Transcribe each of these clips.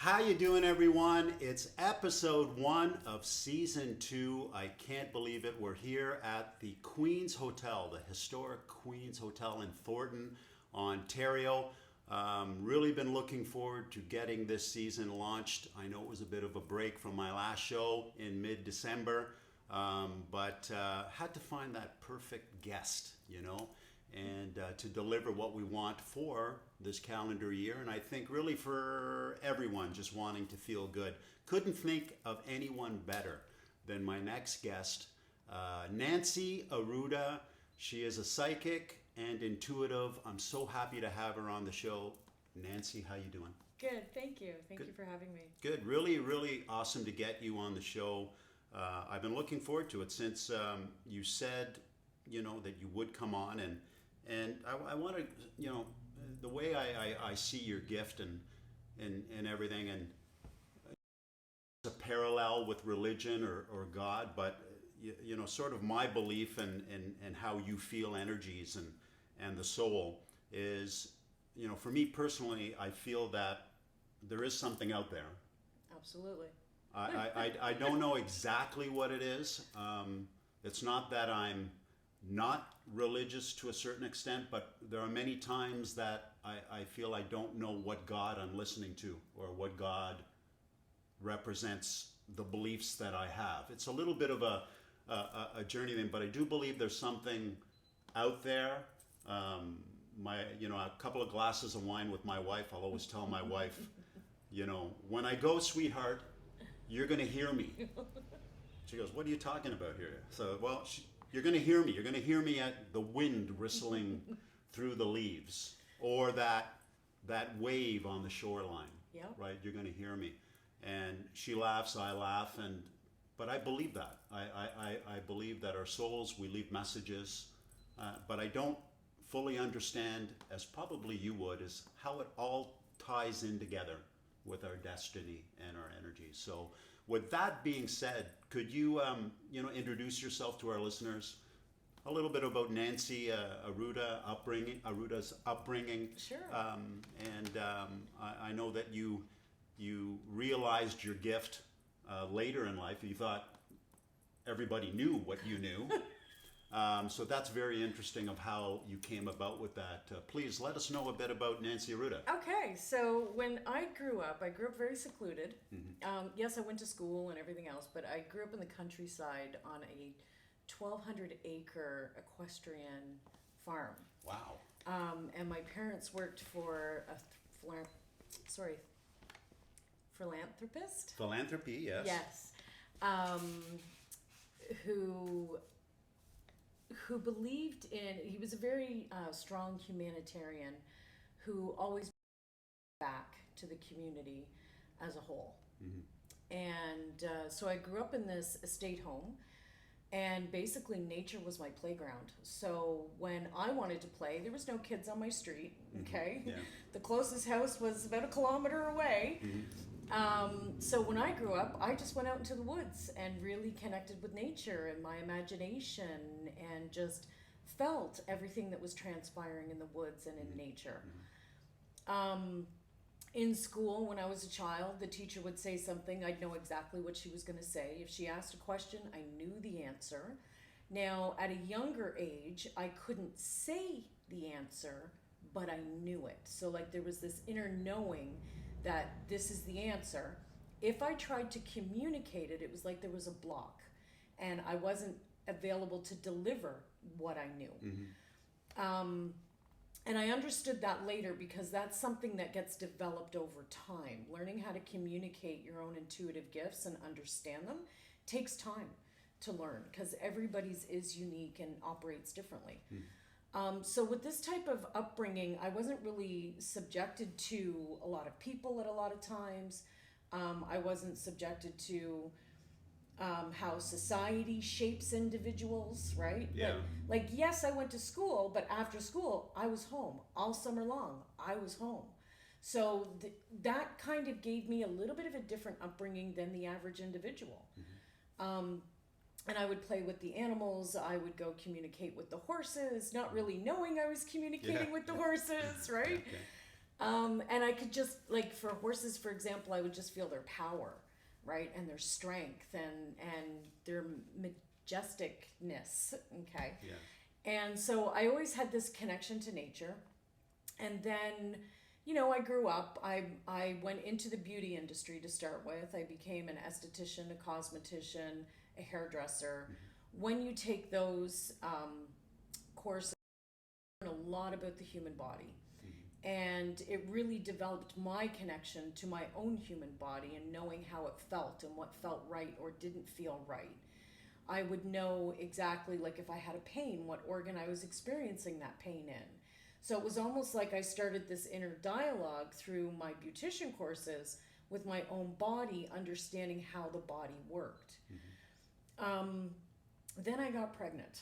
How you doing, everyone? It's episode 1 of season 2. I can't believe it. We're here at the Queen's Hotel, the historic Queen's Hotel in Thornton, Ontario. Really been looking forward to getting this season launched. I know it was a bit of a break from my last show in mid-December, but had to find that perfect guest, and to deliver what we want for this calendar year. And I think really for everyone just wanting to feel good. Couldn't think of anyone better than my next guest, Nancy Arruda. She is a psychic and intuitive. I'm so happy to have her on the show. Nancy, how you doing? Good, thank you. Thank Good. you for having me. Good, really, really awesome to get you on the show. I've been looking forward to it since you said, that you would come on, and I want to, the way I see your gift and everything, and it's a parallel with religion or God, but sort of my belief and how you feel energies and the soul is, for me personally, I feel that there is something out there. Absolutely. I don't know exactly what it is. It's not that I'm not religious to a certain extent, but there are many times that I feel I don't know what God I'm listening to or what God represents the beliefs that I have. It's a little bit of a journey thing, but I do believe there's something out there. A couple of glasses of wine with my wife, I'll always tell my wife, when I go, sweetheart, you're going to hear me. She goes, what are you talking about here? So, you're going to hear me. You're going to hear me at the wind whistling through the leaves or that wave on the shoreline. Yep. Right? You're going to hear me. And she laughs, I laugh, but I believe that. I believe that our souls, we leave messages, but I don't fully understand, as probably you would, is how it all ties in together with our destiny and our energy. So with that being said, could you, introduce yourself to our listeners? A little bit about Nancy Arruda's upbringing. Sure. I know that you realized your gift later in life. You thought everybody knew what you knew. So that's very interesting of how you came about with that. Please let us know a bit about Nancy Arruda. Okay, so when I grew up very secluded. Mm-hmm. Yes, I went to school and everything else, but I grew up in the countryside on a 1,200-acre equestrian farm. Wow. And my parents worked for a philanthropist. Philanthropy, yes. Yes. Who believed in, he was a very strong humanitarian who always back to the community as a whole. Mm-hmm. And so I grew up in this estate home, and basically nature was my playground. So when I wanted to play, there was no kids on my street, okay? Mm-hmm. Yeah. The closest house was about 1 kilometer away. Mm-hmm. So when I grew up, I just went out into the woods and really connected with nature and my imagination and just felt everything that was transpiring in the woods and in nature. In school, when I was a child, the teacher would say something, I'd know exactly what she was going to say. If she asked a question, I knew the answer. Now, at a younger age, I couldn't say the answer, but I knew it. So there was this inner knowing that this is the answer. If I tried to communicate it, it was like there was a block and I wasn't available to deliver what I knew. Mm-hmm. And I understood that later because that's something that gets developed over time. Learning how to communicate your own intuitive gifts and understand them takes time to learn because everybody's is unique and operates differently. Mm. So with this type of upbringing, I wasn't really subjected to a lot of people at a lot of times. I wasn't subjected to how society shapes individuals, right? Yeah. Yes, I went to school, but after school, I was home. All summer long, I was home. So that kind of gave me a little bit of a different upbringing than the average individual. Mm-hmm. And I would play with the animals. I would go communicate with the horses, not really knowing I was communicating with the horses, right? Okay. And I could just, like, for horses, for example, I would just feel their power, right? And their strength and their majesticness, okay? Yeah. And so I always had this connection to nature. And then, I grew up. I went into the beauty industry to start with. I became an esthetician, a cosmetician, a hairdresser. When you take those courses, you learn a lot about the human body. And it really developed my connection to my own human body and knowing how it felt and what felt right or didn't feel right. I would know exactly, like, if I had a pain, what organ I was experiencing that pain in. So it was almost like I started this inner dialogue through my beautician courses with my own body, understanding how the body worked. Then I got pregnant.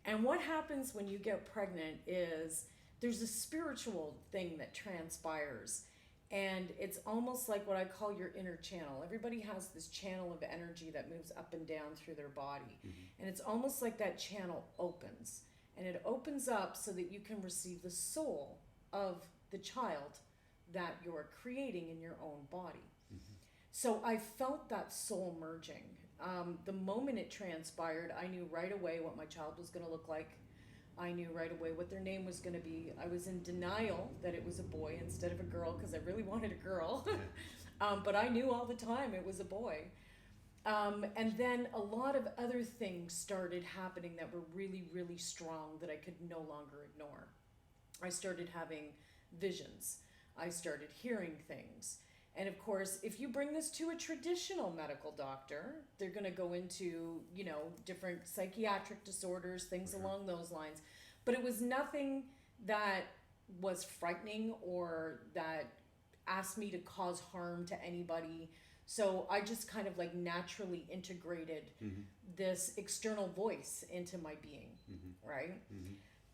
And what happens when you get pregnant is there's a spiritual thing that transpires. And it's almost like what I call your inner channel. Everybody has this channel of energy that moves up and down through their body. And it's almost like that channel opens. And it opens up so that you can receive the soul of the child that you're creating in your own body. So I felt that soul merging. The moment it transpired, I knew right away what my child was going to look like. I knew right away what their name was going to be. I was in denial that it was a boy instead of a girl because I really wanted a girl. But I knew all the time it was a boy. And then a lot of other things started happening that were really, really strong that I could no longer ignore. I started having visions. I started hearing things. And of course, if you bring this to a traditional medical doctor, they're going to go into, different psychiatric disorders, things along those lines. But it was nothing that was frightening or that asked me to cause harm to anybody. So I just kind of like naturally integrated this external voice into my being, right?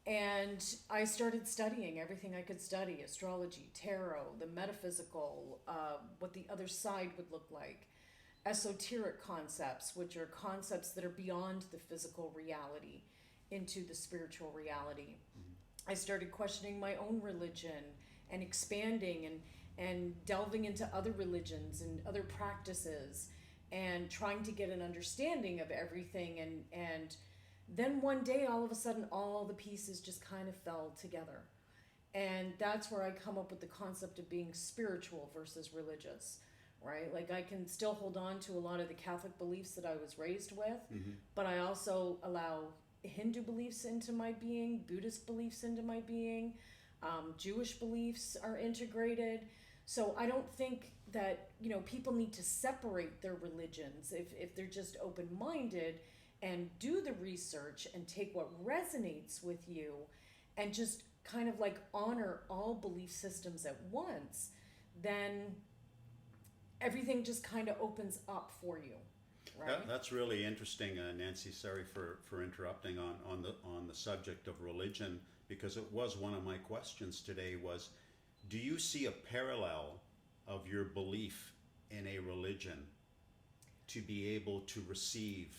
And I started studying everything I could study: astrology, tarot, the metaphysical, what the other side would look like, esoteric concepts, which are concepts that are beyond the physical reality into the spiritual reality. I started questioning my own religion and expanding and delving into other religions and other practices and trying to get an understanding of everything. And then one day, all of a sudden, all the pieces just kind of fell together. And that's where I come up with the concept of being spiritual versus religious, right? Like, I can still hold on to a lot of the Catholic beliefs that I was raised with, but I also allow Hindu beliefs into my being, Buddhist beliefs into my being, Jewish beliefs are integrated. So I don't think that, people need to separate their religions if they're just open-minded and do the research and take what resonates with you and just kind of like honor all belief systems at once, then everything just kind of opens up for you, right? That's really interesting, Nancy. Sorry for interrupting on the subject of religion, because it was one of my questions today was, do you see a parallel of your belief in a religion to be able to receive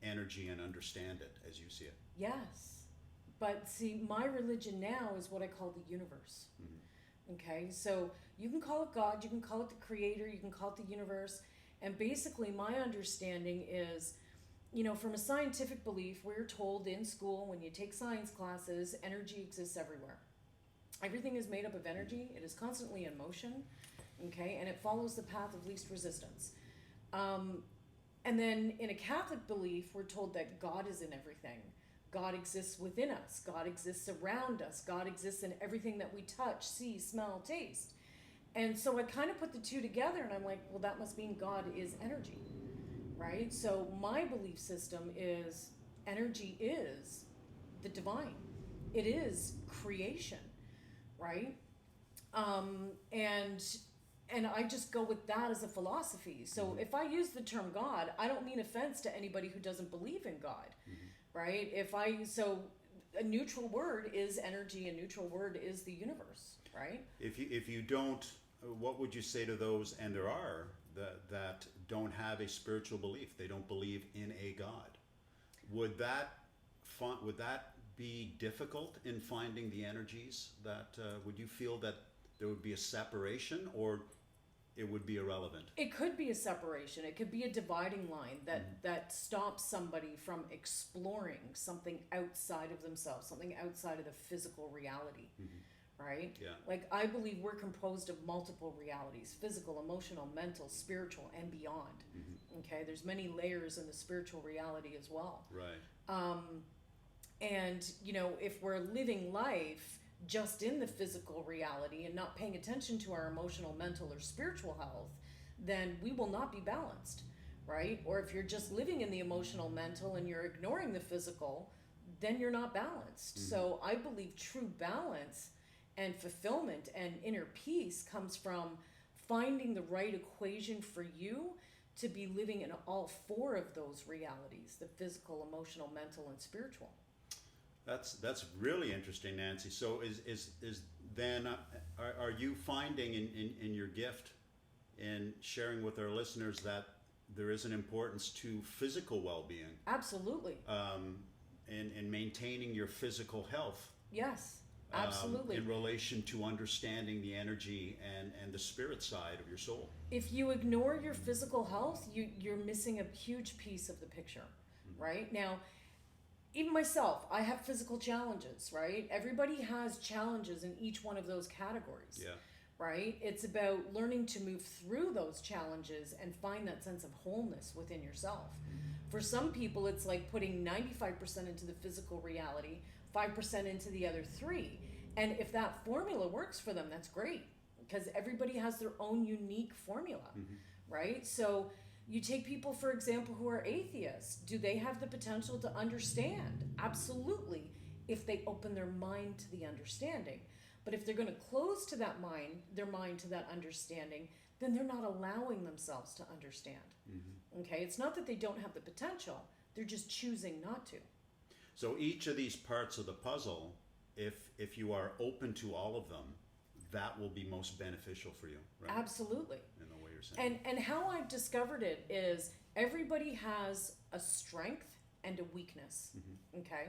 energy and understand it as you see it? Yes. But see, my religion now is what I call the universe. Okay, so you can call it God, you can call it the creator, you can call it the universe. And basically my understanding is, from a scientific belief, we're told in school when you take science classes, energy exists everywhere. Everything is made up of energy. It is constantly in motion, okay, and it follows the path of least resistance. And then in a Catholic belief, we're told that God is in everything. God exists within us. God exists around us. God exists in everything that we touch, see, smell, taste. And so I kind of put the two together, and I'm like, well, that must mean God is energy, right? So my belief system is energy is the divine. It is creation, right? And I just go with that as a philosophy. So if I use the term God, I don't mean offense to anybody who doesn't believe in God, right? So a neutral word is energy, a neutral word is the universe, right? If you don't, what would you say to those, and there are, that don't have a spiritual belief? They don't believe in a God. Would that be difficult in finding the energies that, would you feel that there would be a separation, or it would be irrelevant? It could be a separation. It could be a dividing line that stops somebody from exploring something outside of themselves, something outside of the physical reality, right? Yeah. Like, I believe we're composed of multiple realities: physical, emotional, mental, spiritual, and beyond. Okay, there's many layers in the spiritual reality as well. Right. And, you know, if we're living life just in the physical reality and not paying attention to our emotional, mental, or spiritual health, then we will not be balanced, right? Or if you're just living in the emotional, mental, and you're ignoring the physical, then you're not balanced. So I believe true balance and fulfillment and inner peace comes from finding the right equation for you to be living in all four of those realities: the physical, emotional, mental, and spiritual. That's really interesting, Nancy. So is then are you finding in your gift in sharing with our listeners that there is an importance to physical well-being? Absolutely. In maintaining your physical health? Yes, absolutely. In relation to understanding the energy and the spirit side of your soul. If you ignore your physical health, you're missing a huge piece of the picture, right? Now, even myself, I have physical challenges, right? Everybody has challenges in each one of those categories, Yeah. right? It's about learning to move through those challenges and find that sense of wholeness within yourself. For some people, it's like putting 95% into the physical reality, 5% into the other 3. And if that formula works for them, that's great, because everybody has their own unique formula, right? So you take people, for example, who are atheists. Do they have the potential to understand? Absolutely, if they open their mind to the understanding. But if they're going to close to their mind to that understanding, then they're not allowing themselves to understand. Okay, it's not that they don't have the potential; they're just choosing not to. So each of these parts of the puzzle, if you are open to all of them, that will be most beneficial for you, right? Absolutely. In the way you're saying. And how I've discovered it is everybody has a strength and a weakness. Okay,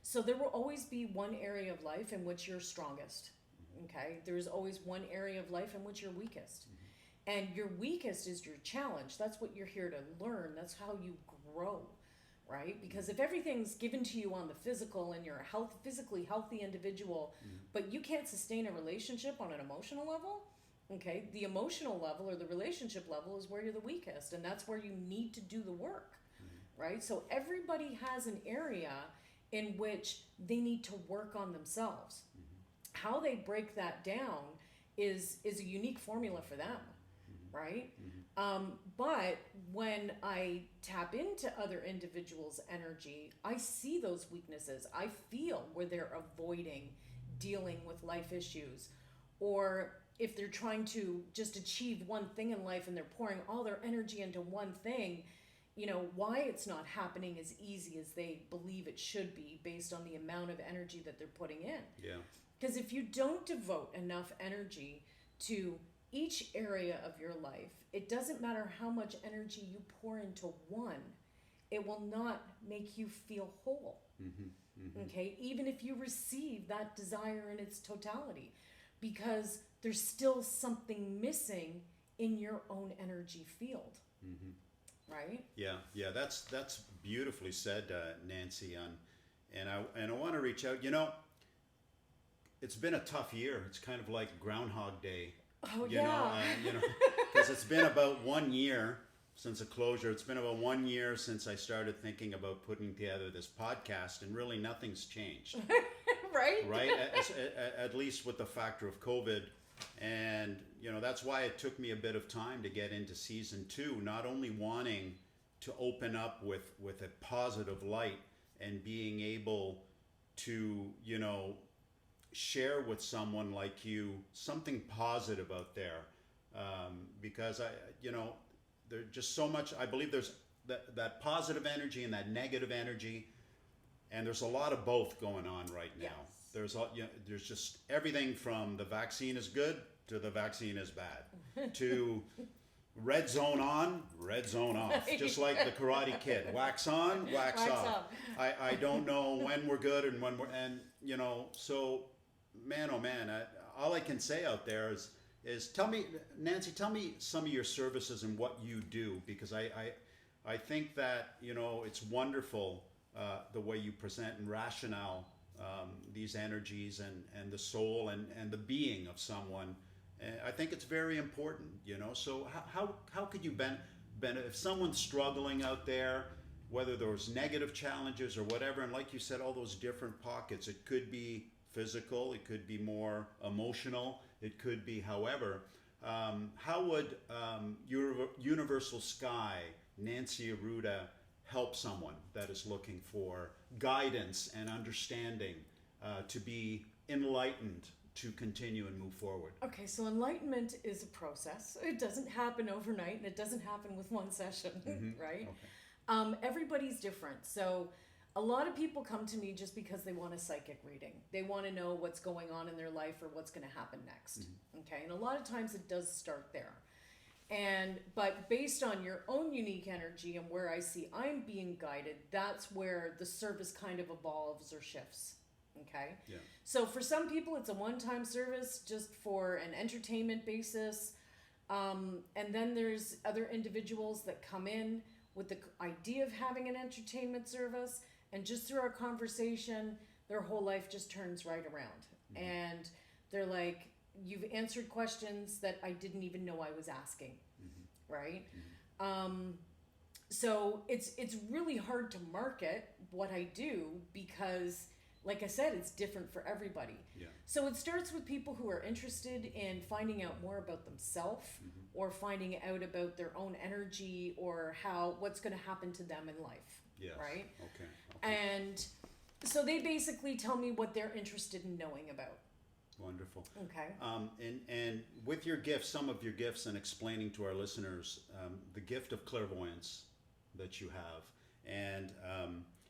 so there will always be one area of life in which you're strongest. Okay, there's always one area of life in which you're weakest. And your weakest is your challenge. That's what you're here to learn. That's how you grow, right? Because if everything's given to you on the physical and you're a physically healthy individual, but you can't sustain a relationship on an emotional level, okay, the emotional level or the relationship level is where you're the weakest, and that's where you need to do the work, right? So everybody has an area in which they need to work on themselves. How they break that down is a unique formula for them, right? But when I tap into other individuals' energy, I see those weaknesses. I feel where they're avoiding dealing with life issues, or if they're trying to just achieve one thing in life and they're pouring all their energy into one thing, you know, why it's not happening as easy as they believe it should be based on the amount of energy that they're putting in. Yeah. Because if you don't devote enough energy to each area of your life, it doesn't matter how much energy you pour into one, it will not make you feel whole. Okay, even if you receive that desire in its totality, because there's still something missing in your own energy field. Right? Yeah, that's beautifully said, Nancy. And I want to reach out. You know, it's been a tough year. It's kind of like Groundhog Day. Oh, you know, because it's been about 1 year since a closure. It's been about 1 year since I started thinking about putting together this podcast, and really nothing's changed. Right? Right? At least with the factor of COVID. And, you know, that's why it took me a bit of time to get into season 2, not only wanting to open up with a positive light and being able to, you know, share with someone like you something positive out there, because there's just so much. I believe there's that positive energy and that negative energy, and there's a lot of both going on right now. Yes. There's just everything from the vaccine is good to the vaccine is bad to red zone on, red zone off, just like the Karate Kid. Wax on, wax, Wax off. off. I don't know when we're good and when we're, and you know, so man, oh man, all I can say out there is tell me, Nancy, tell me some of your services and what you do, because I think that, you know, it's wonderful the way you present and rationale these energies and the soul and the being of someone. And I think it's very important, you know. So how could you if someone's struggling out there, whether there's negative challenges or whatever, and like you said, all those different pockets, it could be physical, it could be more emotional, it could be however, how would Universal Sky, Nancy Arruda, help someone that is looking for guidance and understanding to be enlightened to continue and move forward? Okay, so enlightenment is a process. It doesn't happen overnight, and it doesn't happen with one session, right? Okay. Everybody's different. So a lot of people come to me just because they want a psychic reading. They want to know what's going on in their life or what's going to happen next. Okay, and a lot of times it does start there. But based on your own unique energy and where I see I'm being guided, that's where the service kind of evolves or shifts. Okay. Yeah. So for some people, it's a one-time service just for an entertainment basis. And then there's other individuals that come in with the idea of having an entertainment service, and just through our conversation, their whole life just turns right around. And they're like, you've answered questions that I didn't even know I was asking. Right? So it's really hard to market what I do because, like I said, it's different for everybody. Yeah. So it starts with people who are interested in finding out more about themselves or finding out about their own energy or what's going to happen to them in life. Yes. Right? Okay. And so they basically tell me what they're interested in knowing about. Wonderful. Okay. And with your gifts, some of your gifts, and explaining to our listeners the gift of clairvoyance that you have, and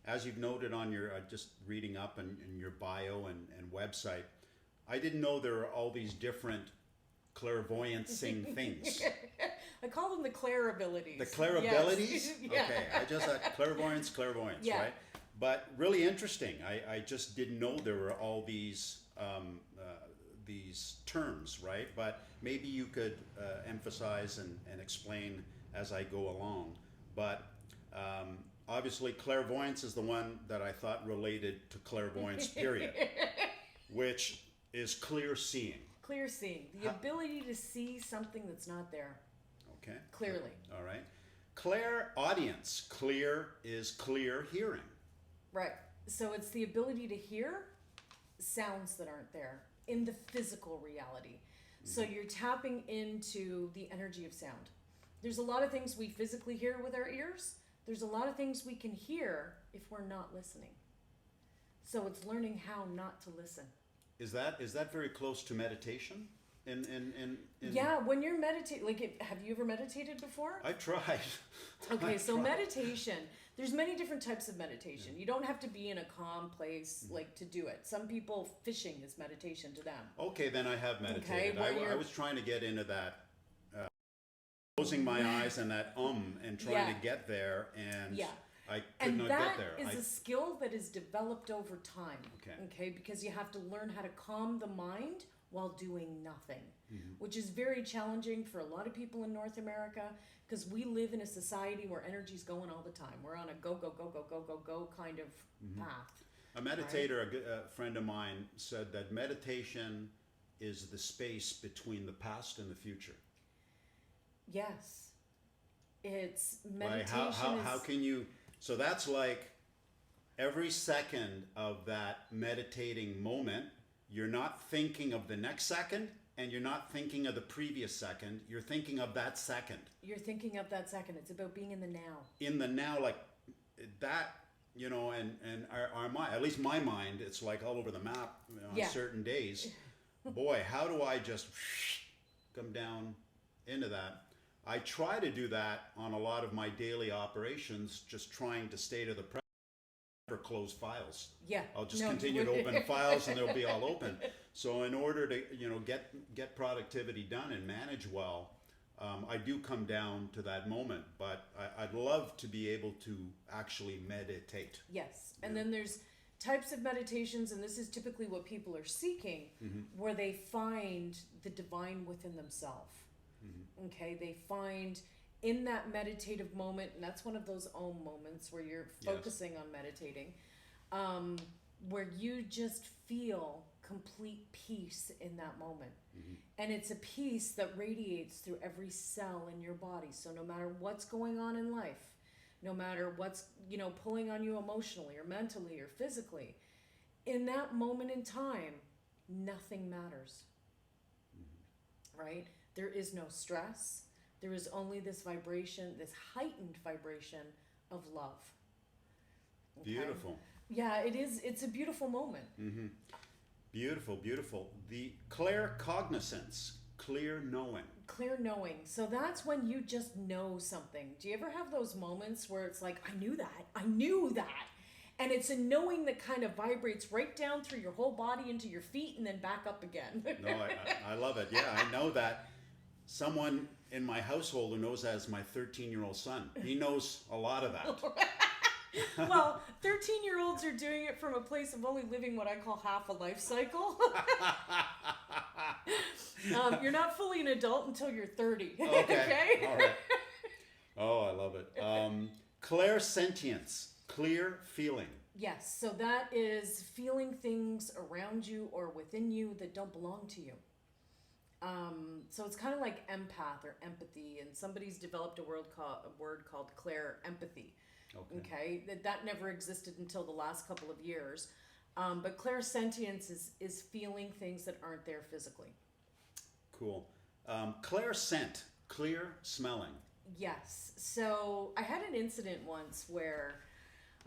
as you've noted on your just reading up in your bio and website, I didn't know there are all these different clairvoyancing things. I call them the clair abilities. The clair abilities? Yes. Okay, I just had clairvoyance, Yeah. right? But really interesting. I just didn't know there were all these terms, right? But maybe you could emphasize and explain as I go along. But obviously, clairvoyance is the one that I thought related to clairvoyance, period, which is clear seeing. Clear seeing. The ability to see something that's not there. Okay. Clearly. All right. Clair audience. Clear is clear hearing. Right. So it's the ability to hear sounds that aren't there in the physical reality. So you're tapping into the energy of sound. There's a lot of things we physically hear with our ears. There's a lot of things we can hear if we're not listening. So it's learning how not to listen. Is that very close to meditation? Yeah, when you're meditating, have you ever meditated before? I've tried. Okay, I've so tried. meditation, there's many different types of meditation. You don't have to be in a calm place to do it. Some people, fishing is meditation to them. Okay, then I have meditated. Okay, I was trying to get into that, closing my eyes and that and trying to get there, and I could not get there. And that is a skill that is developed over time. Okay. Because you have to learn how to calm the mind while doing nothing, which is very challenging for a lot of people in North America because we live in a society where energy's going all the time. We're on a go, go, go, go, go, go, go kind of path. A meditator, a friend of mine, said that meditation is the space between the past and the future. Yes. It's meditation. Like how can you... So that's like every second of that meditating moment, you're not thinking of the next second and you're not thinking of the previous second. You're thinking of that second. You're thinking of that second. It's about being in the now. In the now, like that, you know, and our mind, at least my mind, it's like all over the map on certain days. Boy, how do I just come down into that? I try to do that on a lot of my daily operations, just trying to stay to the present, never close files. Yeah. I'll just continue to open files and they'll be all open. So in order to, you know, get productivity done and manage well, I do come down to that moment, but I'd love to be able to actually meditate. Yes. And then there's types of meditations, and this is typically what people are seeking, where they find the divine within themselves. Okay, they find in that meditative moment, and that's one of those Om moments where you're focusing on meditating, where you just feel complete peace in that moment. And it's a peace that radiates through every cell in your body. So no matter what's going on in life, no matter what's, pulling on you emotionally or mentally or physically, in that moment in time, nothing matters. Right? There is no stress. There is only this vibration, this heightened vibration of love. Okay? Beautiful. Yeah, it is. It's a beautiful moment. Beautiful, beautiful. The claircognizance, clear knowing. Clear knowing. So that's when you just know something. Do you ever have those moments where it's like, I knew that. And it's a knowing that kind of vibrates right down through your whole body into your feet and then back up again. No, I love it. Yeah, I know that. Someone in my household who knows that as my 13-year-old son. He knows a lot of that. Well, 13-year-olds are doing it from a place of only living what I call half a life cycle. You're not fully an adult until you're 30. Okay? All right. Oh, I love it. Clairsentience, clear feeling. Yes, so that is feeling things around you or within you that don't belong to you. So it's kind of like empath or empathy, and somebody's developed a word called clair empathy. Okay, that never existed until the last couple of years. But clairsentience is feeling things that aren't there physically. Cool. Clairscent, clear smelling. Yes. So I had an incident once where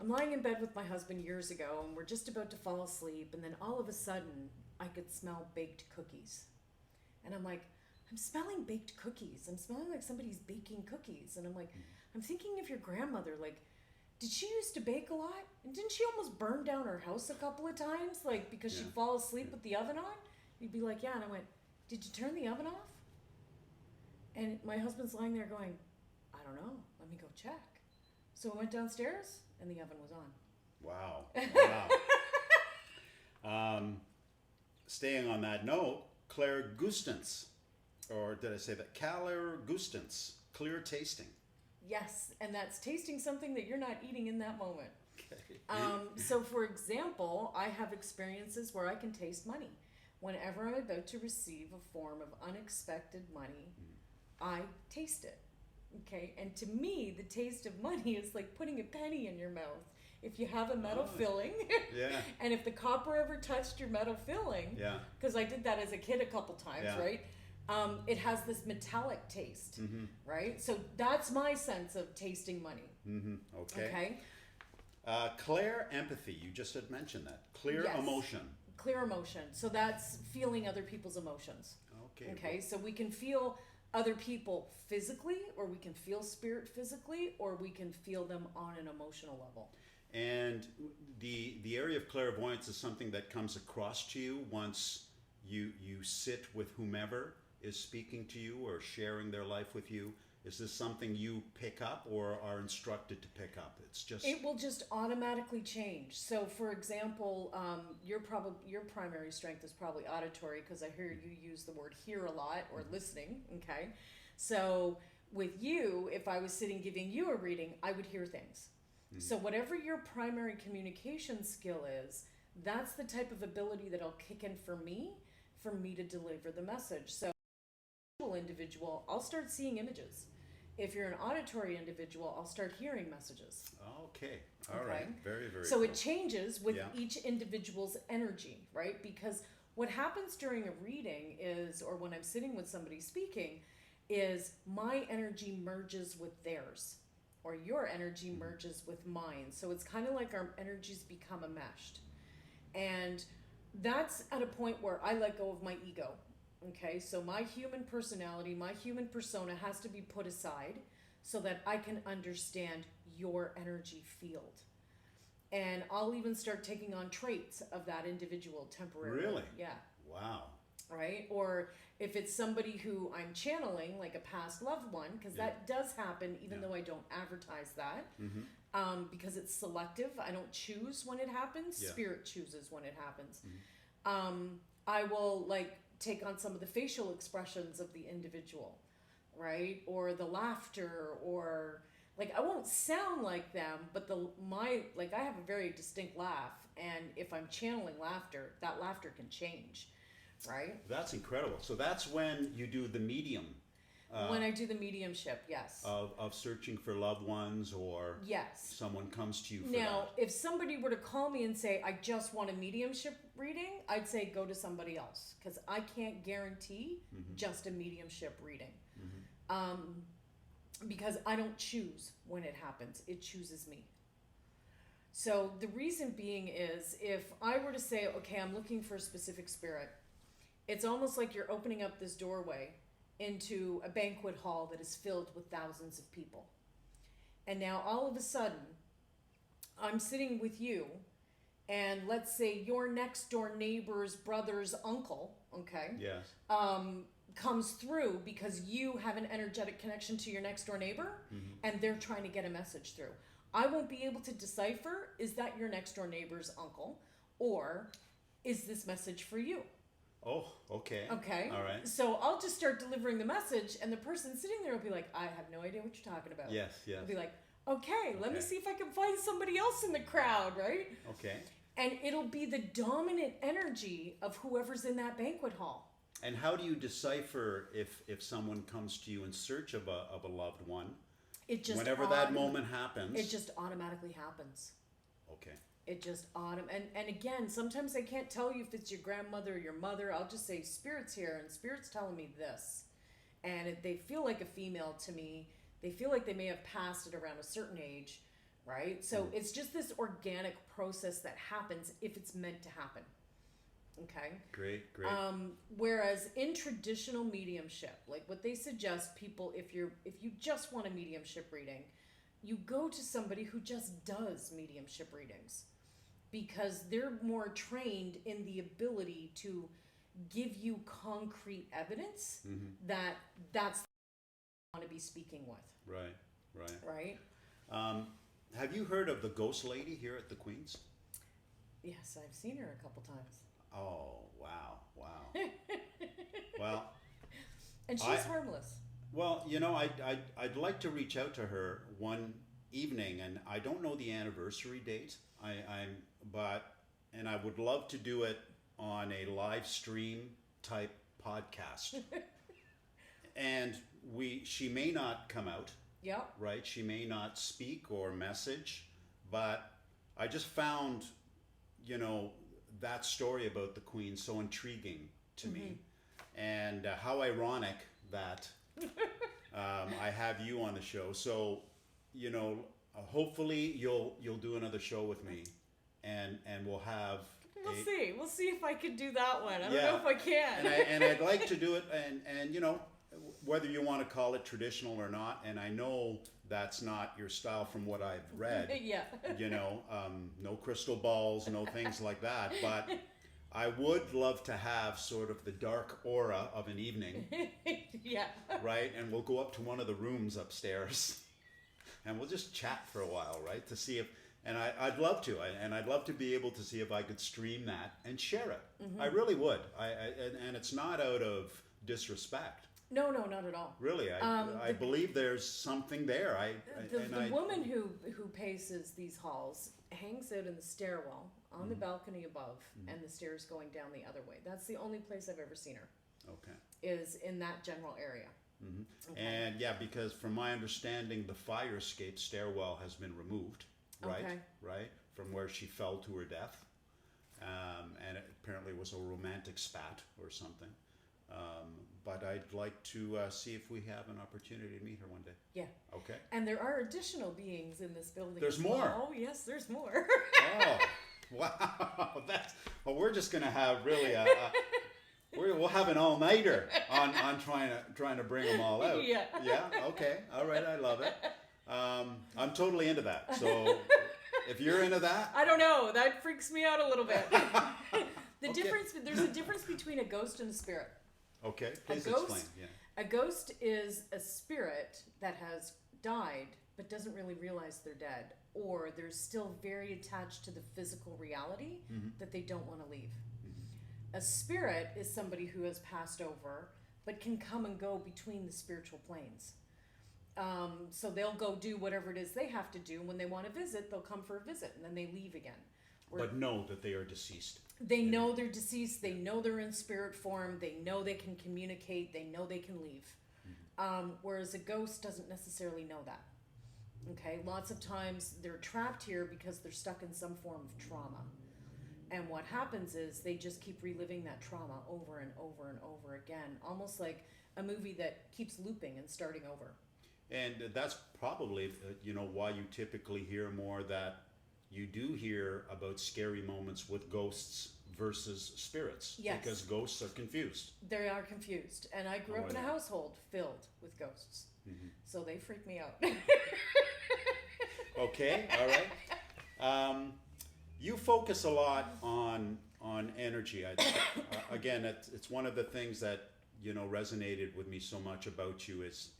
I'm lying in bed with my husband years ago, and we're just about to fall asleep, and then all of a sudden I could smell baked cookies. And I'm like, I'm smelling baked cookies. I'm smelling like somebody's baking cookies. And I'm like, I'm thinking of your grandmother. Like, did she used to bake a lot? And didn't she almost burn down her house a couple of times? Like, because she'd fall asleep with the oven on? You'd be like, yeah. And I went, did you turn the oven off? And my husband's lying there going, I don't know. Let me go check. So I went downstairs and the oven was on. Wow. Wow. Staying on that note, clairgustance, or did I say that? Clairgustance, clear tasting. Yes, and that's tasting something that you're not eating in that moment. Okay. So for example, I have experiences where I can taste money. Whenever I'm about to receive a form of unexpected money, I taste it. Okay, and to me, the taste of money is like putting a penny in your mouth. If you have a metal filling, and if the copper ever touched your metal filling, because I did that as a kid a couple times, right? It has this metallic taste, right? So that's my sense of tasting money. Okay. Clair empathy, you just had mentioned that. Clear emotion. Clear emotion. So that's feeling other people's emotions. Okay, so we can feel other people physically, or we can feel spirit physically, or we can feel them on an emotional level. And the area of clairvoyance is something that comes across to you once you sit with whomever is speaking to you or sharing their life with you. Is this something you pick up or are instructed to pick up? It will just automatically change. So for example, your primary strength is probably auditory, because I hear you use the word hear a lot, or listening. Okay, so with you, if I was sitting giving you a reading, I would hear things. So whatever your primary communication skill is, that's the type of ability that'll kick in for me to deliver the message. So individual, I'll start seeing images. If you're an auditory individual, I'll start hearing messages. Okay. All right. Very, very So cool. it changes with each individual's energy, right? Because what happens during a reading is, or when I'm sitting with somebody speaking, is my energy merges with theirs, or your energy merges with mine. So it's kind of like our energies become enmeshed. And that's at a point where I let go of my ego. Okay, so my human personality, my human persona has to be put aside so that I can understand your energy field. And I'll even start taking on traits of that individual temporarily. Really? Yeah. Wow. right? Or if it's somebody who I'm channeling, like a past loved one, because that does happen, even though I don't advertise that, because it's selective. I don't choose when it happens. Spirit chooses when it happens. I will like take on some of the facial expressions of the individual, right? Or the laughter, or like I won't sound like them, but I have a very distinct laugh, and if I'm channeling laughter, that laughter can change, right? That's incredible. So that's when you do the medium. When I do the mediumship, yes. Of searching for loved ones, or yes, someone comes to you for now, that. if somebody were to call me and say, I just want a mediumship reading, I'd say go to somebody else, because I can't guarantee just a mediumship reading. Because I don't choose when it happens. It chooses me. So the reason being is, if I were to say, okay, I'm looking for a specific spirit, it's almost like you're opening up this doorway into a banquet hall that is filled with thousands of people. And now all of a sudden, I'm sitting with you, and let's say your next door neighbor's brother's uncle, okay? Yes. Comes through because you have an energetic connection to your next door neighbor, and they're trying to get a message through. I won't be able to decipher, is that your next door neighbor's uncle, or is this message for you? Oh, okay. Okay. All right. So I'll just start delivering the message, and the person sitting there will be like, I have no idea what you're talking about. Yes, yes. I'll be like, okay, let me see if I can find somebody else in the crowd, right? Okay. And it'll be the dominant energy of whoever's in that banquet hall. And how do you decipher if someone comes to you in search of a loved one? It just whenever that moment happens. It just automatically happens. Okay. It just and again, sometimes I can't tell you if it's your grandmother or your mother. I'll just say spirit's here, and spirit's telling me this, and they feel like a female to me. They feel like they may have passed at around a certain age, right? So it's just this organic process that happens if it's meant to happen. Okay. Great. Whereas in traditional mediumship, like what they suggest people, if you just want a mediumship reading, you go to somebody who just does mediumship readings, because they're more trained in the ability to give you concrete evidence that that's what you want to be speaking with. Right. Have you heard of the ghost lady here at the Queens? Yes, I've seen her a couple times. Oh, wow. Well, and she's harmless. Well, I'd like to reach out to her one evening, and I don't know the anniversary date. And I would love to do it on a live stream type podcast. And she may not come out. Yeah. Right? She may not speak or message, but I just found, that story about the Queen so intriguing to me, and how ironic that I have you on the show. So, hopefully you'll do another show with me, and we'll have. We'll see if I can do that one. I don't know if I can. and I'd like to do it, and whether you want to call it traditional or not, and I know that's not your style from what I've read. Yeah. No crystal balls, no things like that, but I would love to have sort of the dark aura of an evening. Yeah. Right? And we'll go up to one of the rooms upstairs and we'll just chat for a while, right? To see if, and I'd love to, and I'd love to be able to see if I could stream that and share it. I really would. And it's not out of disrespect. No, not at all. Really, I believe there's something there. The woman who paces these halls hangs out in the stairwell on the balcony above, and the stairs going down the other way. That's the only place I've ever seen her. Okay. Is in that general area. Okay. And yeah, because from my understanding, the fire escape stairwell has been removed, right? Okay. Right? From where she fell to her death. And it apparently was a romantic spat or something. But I'd like to see if we have an opportunity to meet her one day. Yeah. Okay. And there are additional beings in this building. There's as well. more. Oh yes, there's more. Oh, wow! We're just gonna have really we'll have an all-nighter on trying to bring them all out. Yeah. Yeah. Okay. All right. I love it. I'm totally into that. So if you're into that, I don't know. That freaks me out a little bit. Okay. There's a difference between a ghost and a spirit. Okay, please ghost- explain. Yeah. A ghost is a spirit that has died but doesn't really realize they're dead, or they're still very attached to the physical reality that they don't want to leave. A spirit is somebody who has passed over but can come and go between the spiritual planes. So they'll go do whatever it is they have to do. When they want to visit, they'll come for a visit and then they leave again. But know that they are deceased. They know they're deceased. They know they're in spirit form. They know they can communicate. They know they can leave. Whereas a ghost doesn't necessarily know that. Okay, lots of times they're trapped here because they're stuck in some form of trauma. And what happens is they just keep reliving that trauma over and over and over again, almost like a movie that keeps looping and starting over. And that's probably, why you typically hear more that you do hear about scary moments with ghosts versus spirits. Yes. Because ghosts are confused. They are confused. And I grew up in a yeah. household filled with ghosts. So they freak me out. Okay, all right. You focus a lot on energy. Again, it's one of the things that resonated with me so much about you is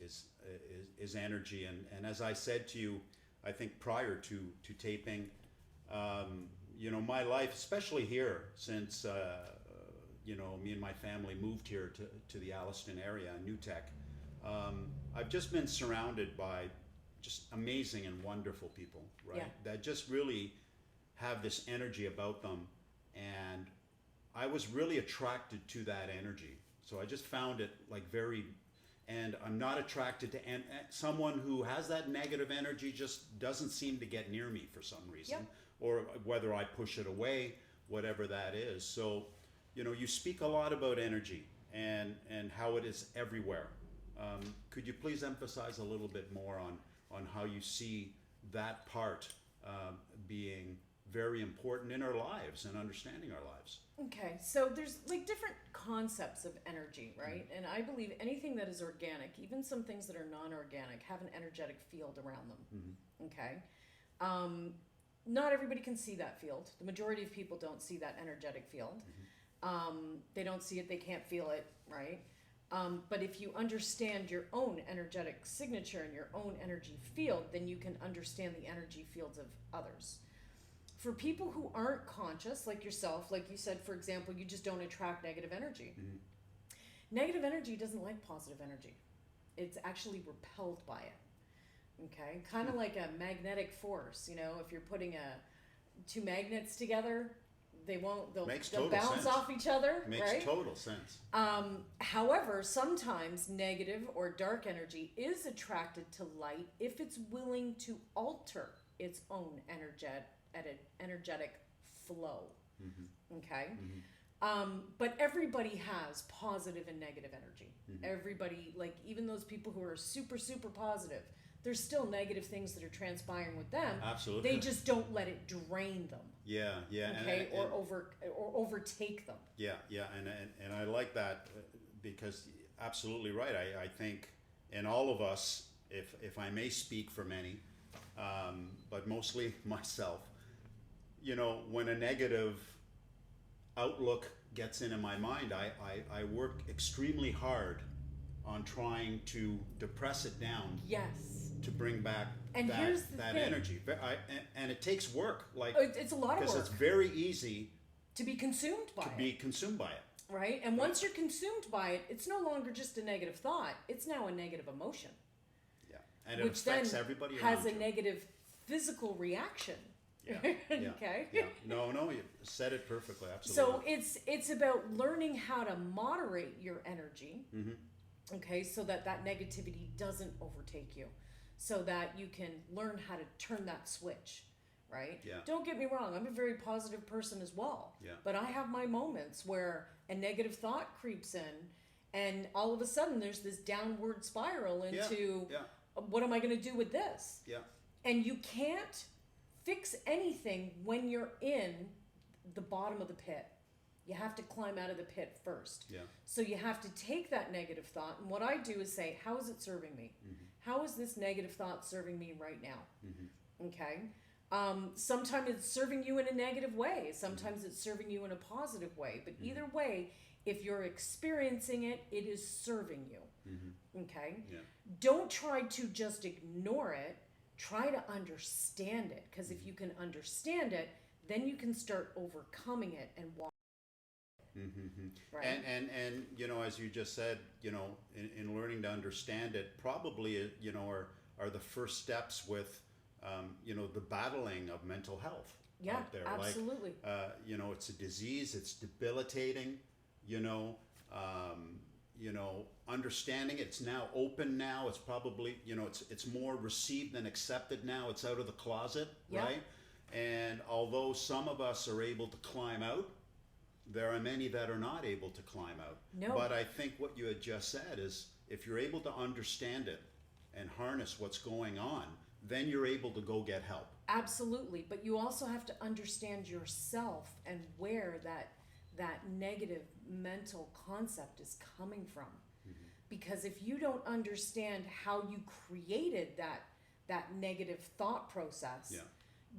energy. And as I said to you, I think prior to taping, my life, especially here, since me and my family moved here to the Alliston area, New Tech, I've just been surrounded by just amazing and wonderful people, right? Yeah. That just really have this energy about them, and I was really attracted to that energy. So I just found it and I'm not attracted to someone who has that negative energy. Just doesn't seem to get near me for some reason, or whether I push it away, whatever that is. So, you speak a lot about energy and how it is everywhere. Could you please emphasize a little bit more on how you see that part being very important in our lives and understanding our lives? Okay, so there's different concepts of energy, right? And I believe anything that is organic, even some things that are non-organic, have an energetic field around them. Okay? Not everybody can see that field. The majority of people don't see that energetic field. They don't see it, they can't feel it, right? But if you understand your own energetic signature and your own energy field, then you can understand the energy fields of others. For people who aren't conscious, like yourself, like you said, for example, you just don't attract negative energy. Negative energy doesn't like positive energy. It's actually repelled by it. Okay? Kind of like a magnetic force. If you're putting two magnets together, they'll bounce off each other. Makes total sense. However, sometimes negative or dark energy is attracted to light if it's willing to alter its own energetic flow. Okay? But everybody has positive and negative energy. Everybody, even those people who are super, super positive, there's still negative things that are transpiring with them. Absolutely. They just don't let it drain them. Yeah. Okay, or overtake them. Yeah, and I like that because absolutely right. I think in all of us, if I may speak for many, but mostly myself, when a negative outlook gets into my mind, I work extremely hard on trying to depress it down. Yes. To bring back and that energy. And it takes work. It's a lot of work. Because it's very easy to be consumed by it. Right? And once you're consumed by it, it's no longer just a negative thought. It's now a negative emotion. Yeah. And it affects everybody around has a negative physical reaction. Yeah. Okay? Yeah. No, you said it perfectly. Absolutely. So it's about learning how to moderate your energy. Okay? So that negativity doesn't overtake you. So that you can learn how to turn that switch, right? Yeah. Don't get me wrong, I'm a very positive person as well. Yeah. But I have my moments where a negative thought creeps in and all of a sudden there's this downward spiral into what am I going to do with this? Yeah. And you can't fix anything when you're in the bottom of the pit. You have to climb out of the pit first. Yeah. So you have to take that negative thought, and what I do is say, how is it serving me? How is this negative thought serving me right now? Okay? Sometimes it's serving you in a negative way. Sometimes it's serving you in a positive way. But either way, if you're experiencing it, it is serving you. Okay? Yeah. Don't try to just ignore it. Try to understand it. Because if you can understand it, then you can start overcoming it and walk. Right? And you know, as you just said, you know, in learning to understand it, probably, you know, are the first steps with, you know, the battling of mental health Yeah, out there. absolutely. Like, you know, it's a disease, it's debilitating, you know, understanding it's now open now. It's probably, you know, it's more received than accepted now. It's out of the closet, Yeah. right? And although some of us are able to climb out, there are many that are not able to climb out. No. But I think what you had just said is if you're able to understand it and harness what's going on, then you're able to go get help. Absolutely. But you also have to understand yourself and where that negative mental concept is coming from. Because if you don't understand how you created that negative thought process, Yeah.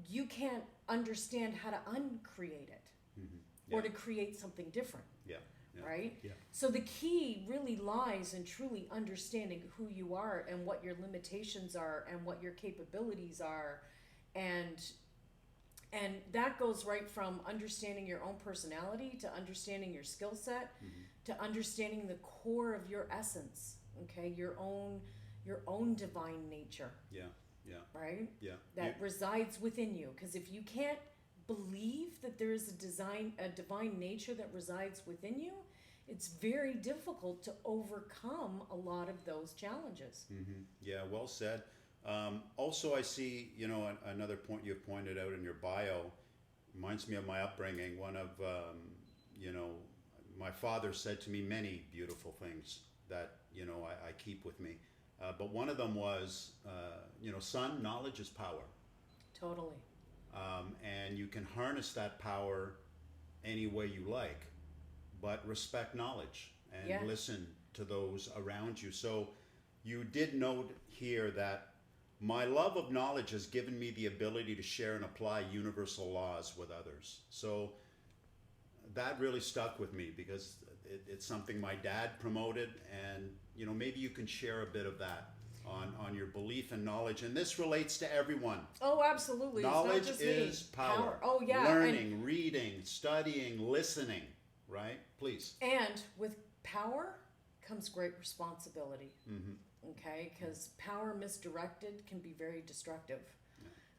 you can't understand how to uncreate it or Yeah. to create something different. Yeah. Yeah. Right? Yeah. So the key really lies in truly understanding who you are and what your limitations are and what your capabilities are, and that goes right from understanding your own personality to understanding your skill set to understanding the core of your essence, okay? Your own divine nature, Yeah. Yeah. right? Yeah. That resides within you, because if you can't believe that there is a divine nature that resides within you, it's very difficult to overcome a lot of those challenges. Yeah, well said. Also, I see, you know, another point you've pointed out in your bio reminds me of my upbringing. One of, you know, my father said to me many beautiful things that, you know, I keep with me. But one of them was, you know, son, knowledge is power. Totally. And you can harness that power any way you like, but respect knowledge and Yeah. listen to those around you. So you did note here that my love of knowledge has given me the ability to share and apply universal laws with others. So that really stuck with me because it's something my dad promoted, and you know, maybe you can share a bit of that on your belief and knowledge. And this relates to everyone. Oh, absolutely. Knowledge it's not just is me. power. Oh, yeah. Learning, reading, studying, listening, right? Please. And with power comes great responsibility. Okay, because power misdirected can be very destructive.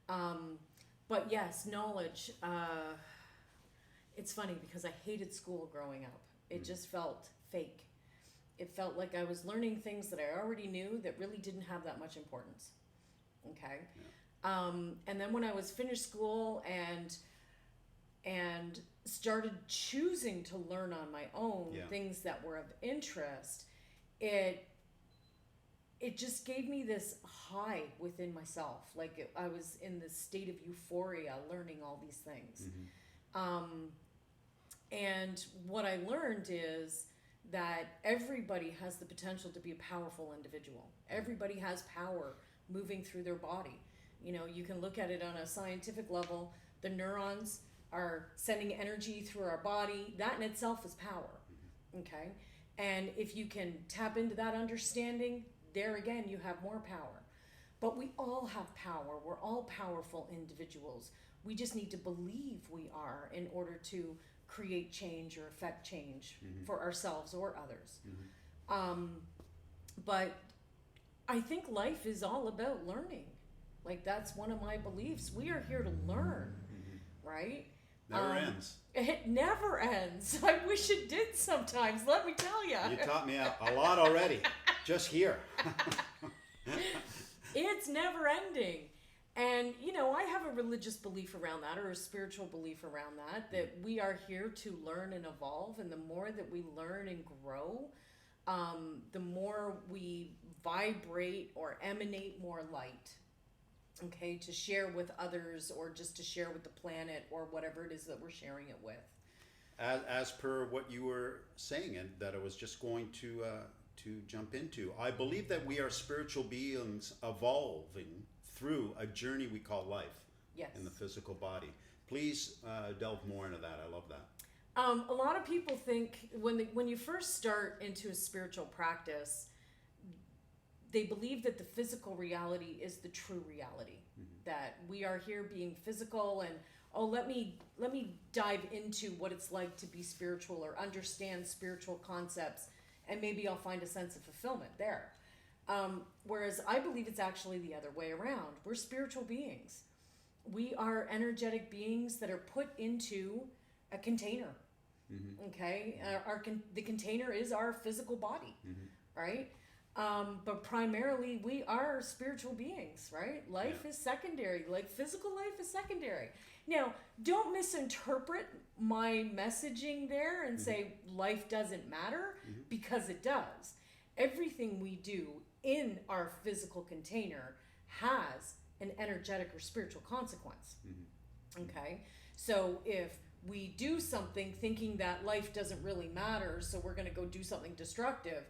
But yes, knowledge. It's funny because I hated school growing up. It just felt fake. It felt like I was learning things that I already knew that really didn't have that much importance. Okay. And then when I was finished school and started choosing to learn on my own things that were of interest, it just gave me this high within myself. Like I was in this state of euphoria learning all these things. And what I learned is that everybody has the potential to be a powerful individual. Everybody has power moving through their body. You know, you can look at it on a scientific level. The neurons are sending energy through our body. That in itself is power. Okay? And if you can tap into that understanding, there again, you have more power. But we all have power. We're all powerful individuals. We just need to believe we are in order to create change or affect change for ourselves or others. But I think life is all about learning. Like that's one of my beliefs. We are here to learn, right? Never ends. It never ends. I wish it did sometimes, let me tell you. You taught me a lot already, just here. It's never ending. And, you know, I have a religious belief around that, or a spiritual belief around that we are here to learn and evolve. And the more that we learn and grow, the more we vibrate or emanate more light, okay, to share with others or just to share with the planet or whatever it is that we're sharing it with. As per what you were saying, and that I was just going to jump into, I believe that we are spiritual beings evolving through a journey we call life. Yes. in the physical body. Please delve more into that. I love that. A lot of people think when you first start into a spiritual practice, they believe that the physical reality is the true reality. That we are here being physical, and let me dive into what it's like to be spiritual or understand spiritual concepts, and maybe I'll find a sense of fulfillment there. Whereas I believe it's actually the other way around. We're spiritual beings. We are energetic beings that are put into a container. Okay, the container is our physical body, right? But primarily we are spiritual beings, right? Life is secondary, like physical life is secondary. Now, don't misinterpret my messaging there and say life doesn't matter, because it does. Everything we do in our physical container has an energetic or spiritual consequence. Okay, so if we do something thinking that life doesn't really matter, so we're going to go do something destructive,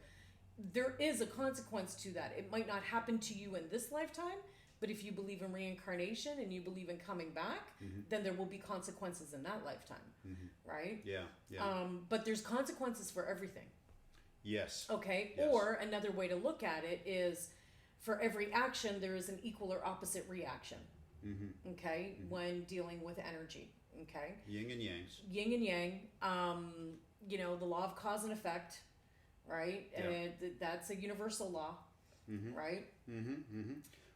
there is a consequence to that. It might not happen to you in this lifetime, but if you believe in reincarnation and you believe in coming back, then there will be consequences in that lifetime, right? Yeah. But there's consequences for everything. Yes. Okay, Yes. or another way to look at it is, for every action there is an equal or opposite reaction. Okay, when dealing with energy. Okay, Yin and yangs. Yin and yang. The law of cause and effect, right? Yeah. And that's a universal law, right?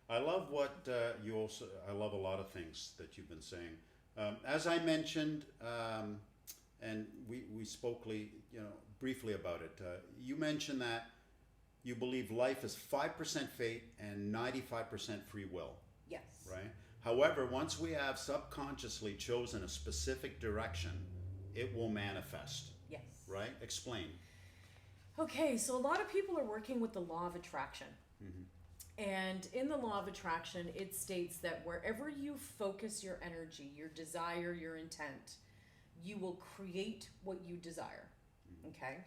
I love what I love a lot of things that you've been saying. As I mentioned, and we spoke briefly about it. You mentioned that you believe life is 5% fate and 95% free will. Yes. Right? However, once we have subconsciously chosen a specific direction, it will manifest. Yes. Right? Explain. Okay, so a lot of people are working with the law of attraction. And in the law of attraction, it states that wherever you focus your energy, your desire, your intent, you will create what you desire. Okay?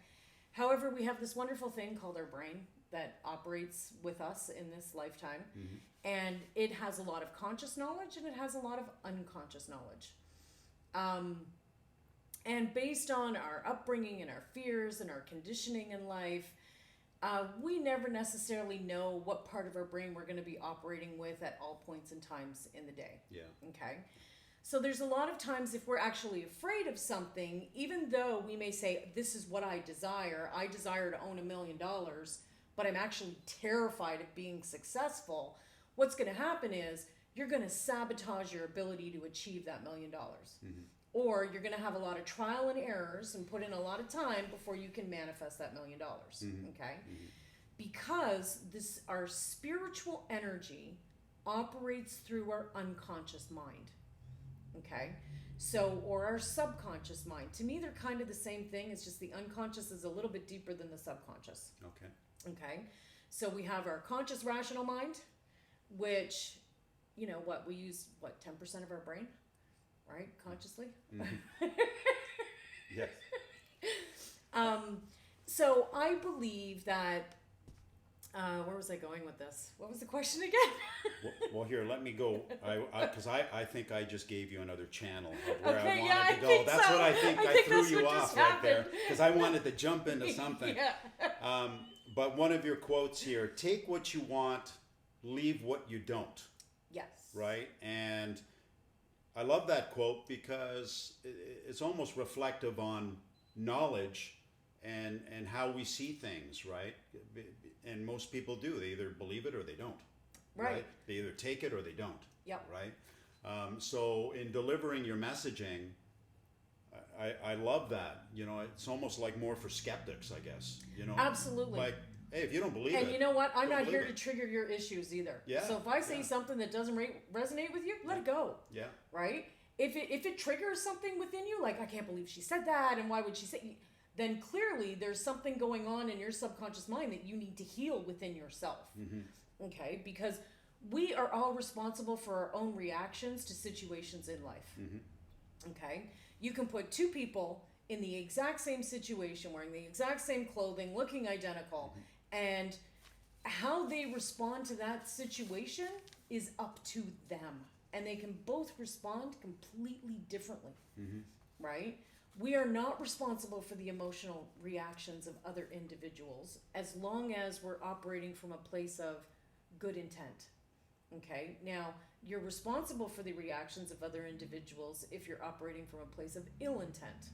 However, we have this wonderful thing called our brain that operates with us in this lifetime. And it has a lot of conscious knowledge and it has a lot of unconscious knowledge. And based on our upbringing and our fears and our conditioning in life, we never necessarily know what part of our brain we're going to be operating with at all points and times in the day. Yeah. Okay. So there's a lot of times if we're actually afraid of something, even though we may say, this is what I desire to own $1 million, but I'm actually terrified of being successful, what's going to happen is you're going to sabotage your ability to achieve that $1 million. Or you're going to have a lot of trial and errors and put in a lot of time before you can manifest that $1 million. Okay? Because our spiritual energy operates through our unconscious mind. Okay? So, or our subconscious mind. To me, they're kind of the same thing. It's just the unconscious is a little bit deeper than the subconscious. Okay. Okay? So we have our conscious rational mind, which, we use, 10% of our brain? Right? Consciously? Yes. So I believe that, where was I going with this? What was the question again? Well, here, let me go. Because I think I just gave you another channel of where Okay, I yeah, wanted I to go. think That's so. what I think. I I think threw that's you what off just right there happened. because I wanted to jump into something. Yeah. But one of your quotes here: "Take what you want, leave what you don't." Yes. Right? And I love that quote because it's almost reflective on knowledge and how we see things, right? And most people do. They either believe it or they don't. Right. They either take it or they don't. Yep. Right? So in delivering your messaging, I love that. It's almost like more for skeptics, I guess. Absolutely. Like, hey, if you don't believe it. And you know what? I'm don't not here believe to it. trigger your issues either. Yeah, So if I say yeah. something that doesn't resonate with you, let it go. Yeah. Right? If it triggers something within you, like, I can't believe she said that, and why would she say, then clearly there's something going on in your subconscious mind that you need to heal within yourself. Okay? Because we are all responsible for our own reactions to situations in life. Okay? You can put two people in the exact same situation, wearing the exact same clothing, looking identical, and how they respond to that situation is up to them. and they can both respond completely differently, right? We are not responsible for the emotional reactions of other individuals as long as we're operating from a place of good intent. Okay, now you're responsible for the reactions of other individuals if you're operating from a place of ill intent.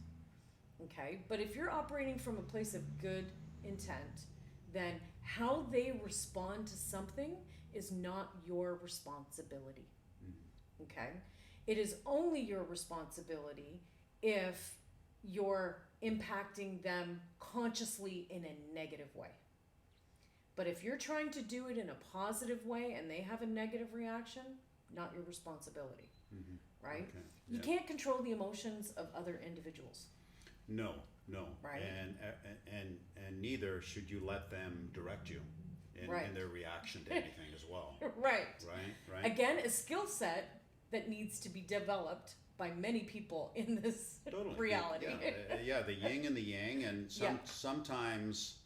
Okay, but if you're operating from a place of good intent, then how they respond to something is not your responsibility. Okay, it is only your responsibility if you're impacting them consciously in a negative way. But if you're trying to do it in a positive way and they have a negative reaction, not your responsibility, right? Okay. You can't control the emotions of other individuals. No. Right. And neither should you let them direct you in their reaction to anything as well. Right. Right. Again, a skill set that needs to be developed by many people in this reality. Yeah, the yin and the yang, and sometimes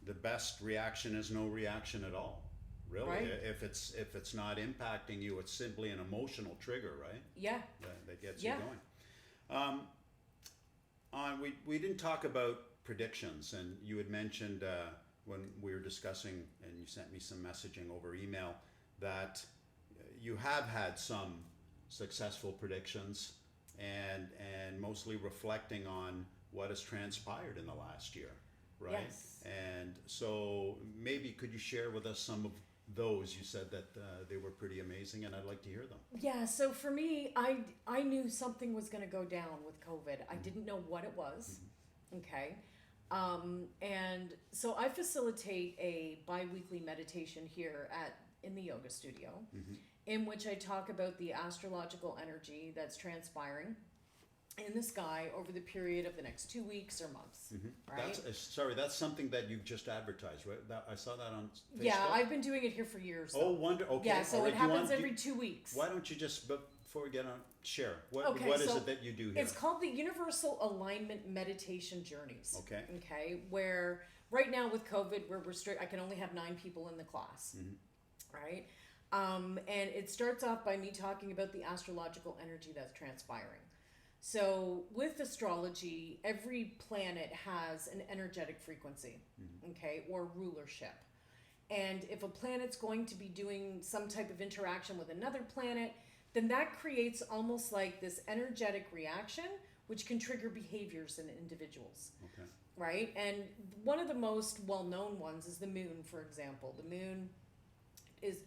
the best reaction is no reaction at all. Really, Right. if it's not impacting you, it's simply an emotional trigger, right? Yeah. That gets you going. We didn't talk about predictions, and you had mentioned when we were discussing, and you sent me some messaging over email, that you have had some successful predictions, and mostly reflecting on what has transpired in the last year, right? Yes. And so maybe could you share with us some of those? You said that they were pretty amazing, and I'd like to hear them. Yeah, so for me, I knew something was going to go down with COVID. I didn't know what it was. Okay. And so I facilitate a bi-weekly meditation here in the yoga studio, in which I talk about the astrological energy that's transpiring in the sky over the period of the next 2 weeks or months. Right? That's something that you just advertised, right? I saw that on Facebook. Yeah, I've been doing it here for years. Oh, wonder. Okay. Yeah, so all right. it happens every 2 weeks. Why don't you just, before we get on, share what is so it that you do here? It's called the Universal Alignment Meditation Journeys. Okay. Okay, where right now with COVID, we're I can only have 9 people in the class. Right. And it starts off by me talking about the astrological energy that's transpiring. So with astrology, every planet has an energetic frequency, okay, or rulership. And if a planet's going to be doing some type of interaction with another planet, then that creates almost like this energetic reaction, which can trigger behaviors in individuals. Okay. Right? And one of the most well-known ones is the moon, for example. The moon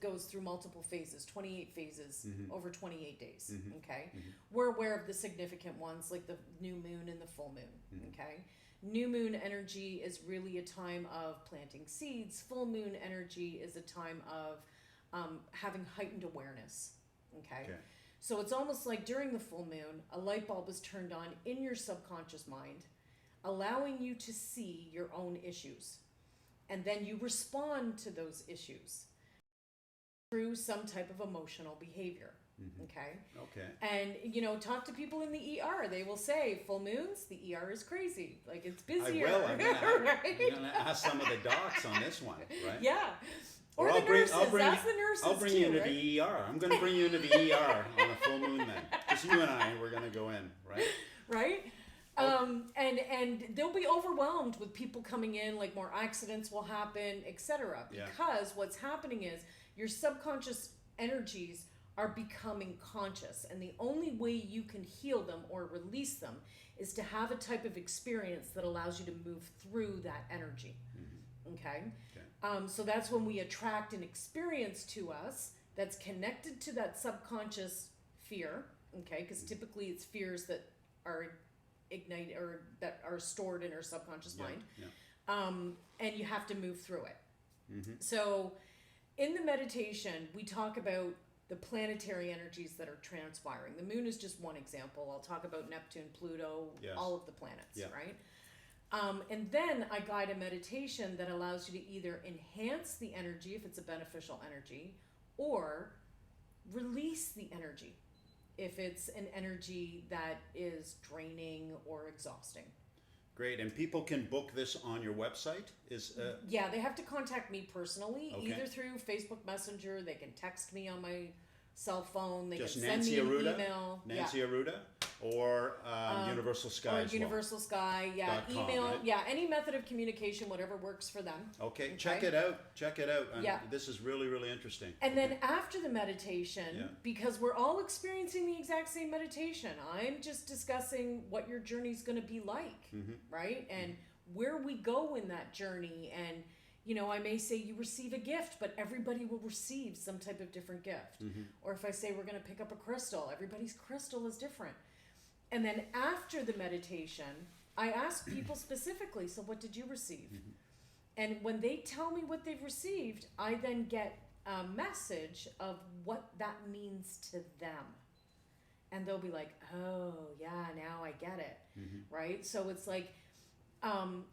goes through multiple phases, 28 phases over 28 days. Okay, we're aware of the significant ones like the new moon and the full moon. Okay, new moon energy is really a time of planting seeds. Full moon energy is a time of having heightened awareness. Okay, so it's almost like during the full moon, a light bulb is turned on in your subconscious mind, allowing you to see your own issues, and then you respond to those issues through some type of emotional behavior. Okay. And talk to people in the ER. They will say full moons, the ER is crazy. Like it's busier. I will. I'm gonna ask some of the docs on this one, right? Yeah. Or the nurses. Ask the nurses I'll bring too, you into right? the ER. I'm gonna bring you into the ER on a full moon then. Just you and I, we're gonna go in, right? Right. And they'll be overwhelmed with people coming in, like more accidents will happen, etc. Because what's happening is your subconscious energies are becoming conscious, and the only way you can heal them or release them is to have a type of experience that allows you to move through that energy. Okay. So that's when we attract an experience to us that's connected to that subconscious fear. Okay, because typically it's fears that are ignited or that are stored in our subconscious mind. And you have to move through it. So in the meditation, we talk about the planetary energies that are transpiring. The moon is just one example. I'll talk about Neptune, Pluto, all of the planets, right? And then I guide a meditation that allows you to either enhance the energy if it's a beneficial energy, or release the energy if it's an energy that is draining or exhausting. Great, and people can book this on your website? Yeah, they have to contact me personally, either through Facebook Messenger, they can text me on my cell phone. They Just can send Nancy me an Arruda? email. Nancy Arruda? Or Universal Sky Or as well? Universal Sky, .com, email, right? any method of communication, whatever works for them. Okay, check it out. Check it out. Yeah. This is really, really interesting. And then after the meditation, Yeah. because we're all experiencing the exact same meditation, I'm just discussing what your journey's going to be like, right? And where we go in that journey. And, you know, I may say you receive a gift, but everybody will receive some type of different gift. Or if I say we're going to pick up a crystal, everybody's crystal is different. And then after the meditation, I ask people specifically, so what did you receive? And when they tell me what they've received, I then get a message of what that means to them. And they'll be like, oh, yeah, now I get it, right? So it's like,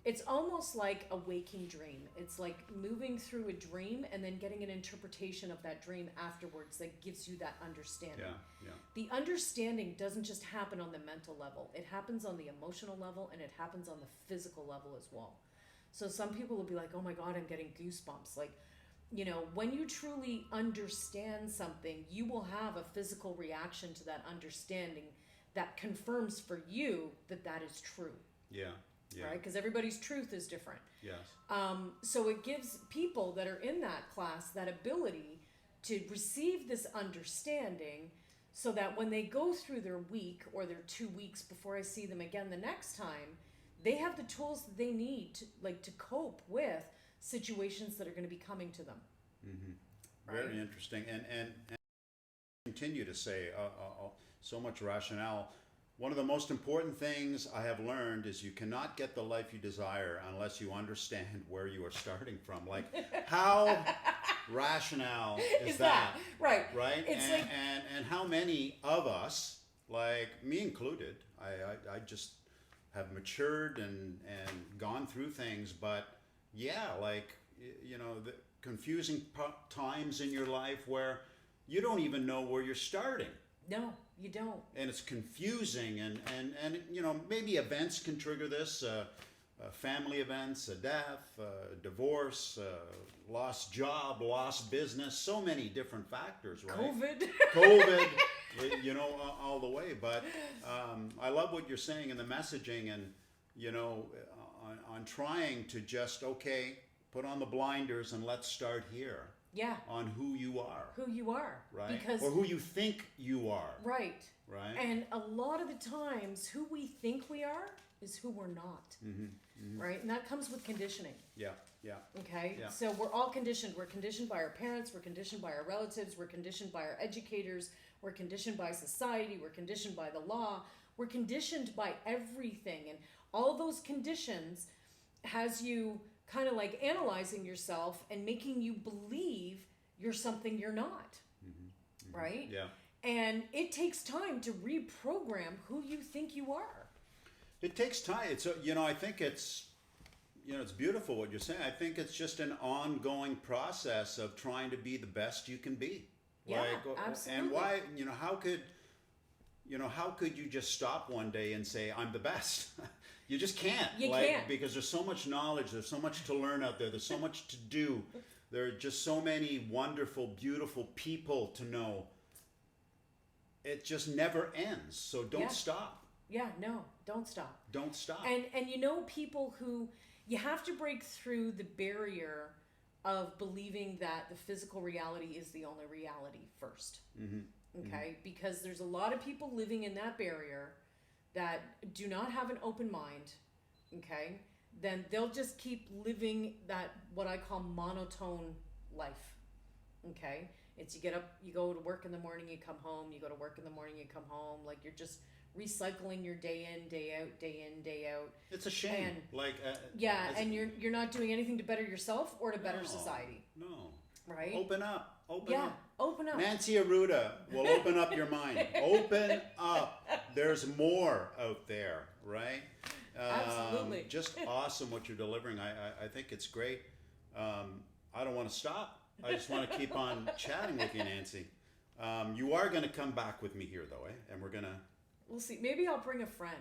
it's almost like a waking dream. It's like moving through a dream and then getting an interpretation of that dream afterwards that gives you that understanding. Yeah. The understanding doesn't just happen on the mental level. It happens on the emotional level, and it happens on the physical level as well. So some people will be like, oh my God, I'm getting goosebumps. Like, you know, when you truly understand something, you will have a physical reaction to that understanding that confirms for you that that is true. Yeah. Right? Because everybody's truth is different. Yes. So it gives people that are in that class that ability to receive this understanding, so that when they go through their week or their 2 weeks before I see them again the next time, they have the tools that they need to cope with situations that are going to be coming to them. Very Right? interesting. And continue to say so much rationale. One of the most important things I have learned is you cannot get the life you desire unless you understand where you are starting from. Like, how rational is that? Right. Right? It's and how many of us, like me included, I just have matured and gone through things, but yeah, like, you know, the confusing times in your life where you don't even know where you're starting. No, you don't. And it's confusing, and you know, maybe events can trigger this, family events, a death, divorce, lost job, lost business, so many different factors, right? COVID, you know, all the way. But I love what you're saying in the messaging, and, you know, on trying to just, okay, put on the blinders and let's start here. Yeah. On who you are. Who you are. Right? Because, or who you think you are. Right. Right. And a lot of the times, who we think we are is who we're not. Right? And that comes with conditioning. Yeah. Okay? Yeah. So we're all conditioned. We're conditioned by our parents. We're conditioned by our relatives. We're conditioned by our educators. We're conditioned by society. We're conditioned by the law. We're conditioned by everything. And all those conditions has you kind of like analyzing yourself and making you believe you're something you're not. Right? Yeah. And it takes time to reprogram who you think you are. It takes time. It's you know, I think it's, you know, it's beautiful what you're saying. I think it's just an ongoing process of trying to be the best you can be. Yeah, absolutely. And why, you know, how could you just stop one day and say, I'm the best? You just can't. You can't. Because there's so much knowledge, there's so much to learn out there, there's so much to do. There are just so many wonderful, beautiful people to know. It just never ends. So don't stop. Yeah, no, don't stop. Don't stop. And you know, people who, you have to break through the barrier of believing that the physical reality is the only reality first. Okay? Because there's a lot of people living in that barrier that do not have an open mind. Okay? Then they'll just keep living that, what I call monotone life. Okay? It's you get up, you go to work in the morning, you come home, you go to work in the morning, you come home. Like, you're just recycling your day in, day out, day in, day out. It's a shame. And and you're not doing anything to better yourself or to better society. No. Right? Open up. Open up. Open up. Nancy Arruda will open up your mind. Open up. There's more out there, right? Absolutely. Just awesome what you're delivering. I think it's great. I don't want to stop. I just want to keep on chatting with you, Nancy. You are going to come back with me here, though, eh? And we're going to... We'll see. Maybe I'll bring a friend.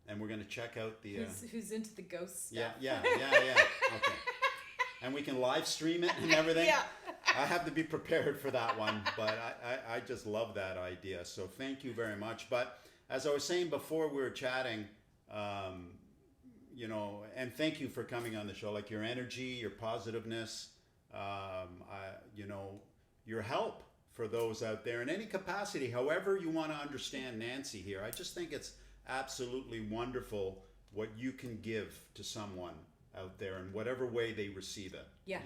And we're going to check out the... Who's into the ghost stuff. Yeah. Okay. And we can live stream it and everything? Yeah. I have to be prepared for that one, but I just love that idea. So thank you very much. But as I was saying before we were chatting, um, and thank you for coming on the show. Like your energy, your positiveness, your help for those out there in any capacity, however you want to understand Nancy here. I just think it's absolutely wonderful what you can give to someone out there in whatever way they receive it. Yeah.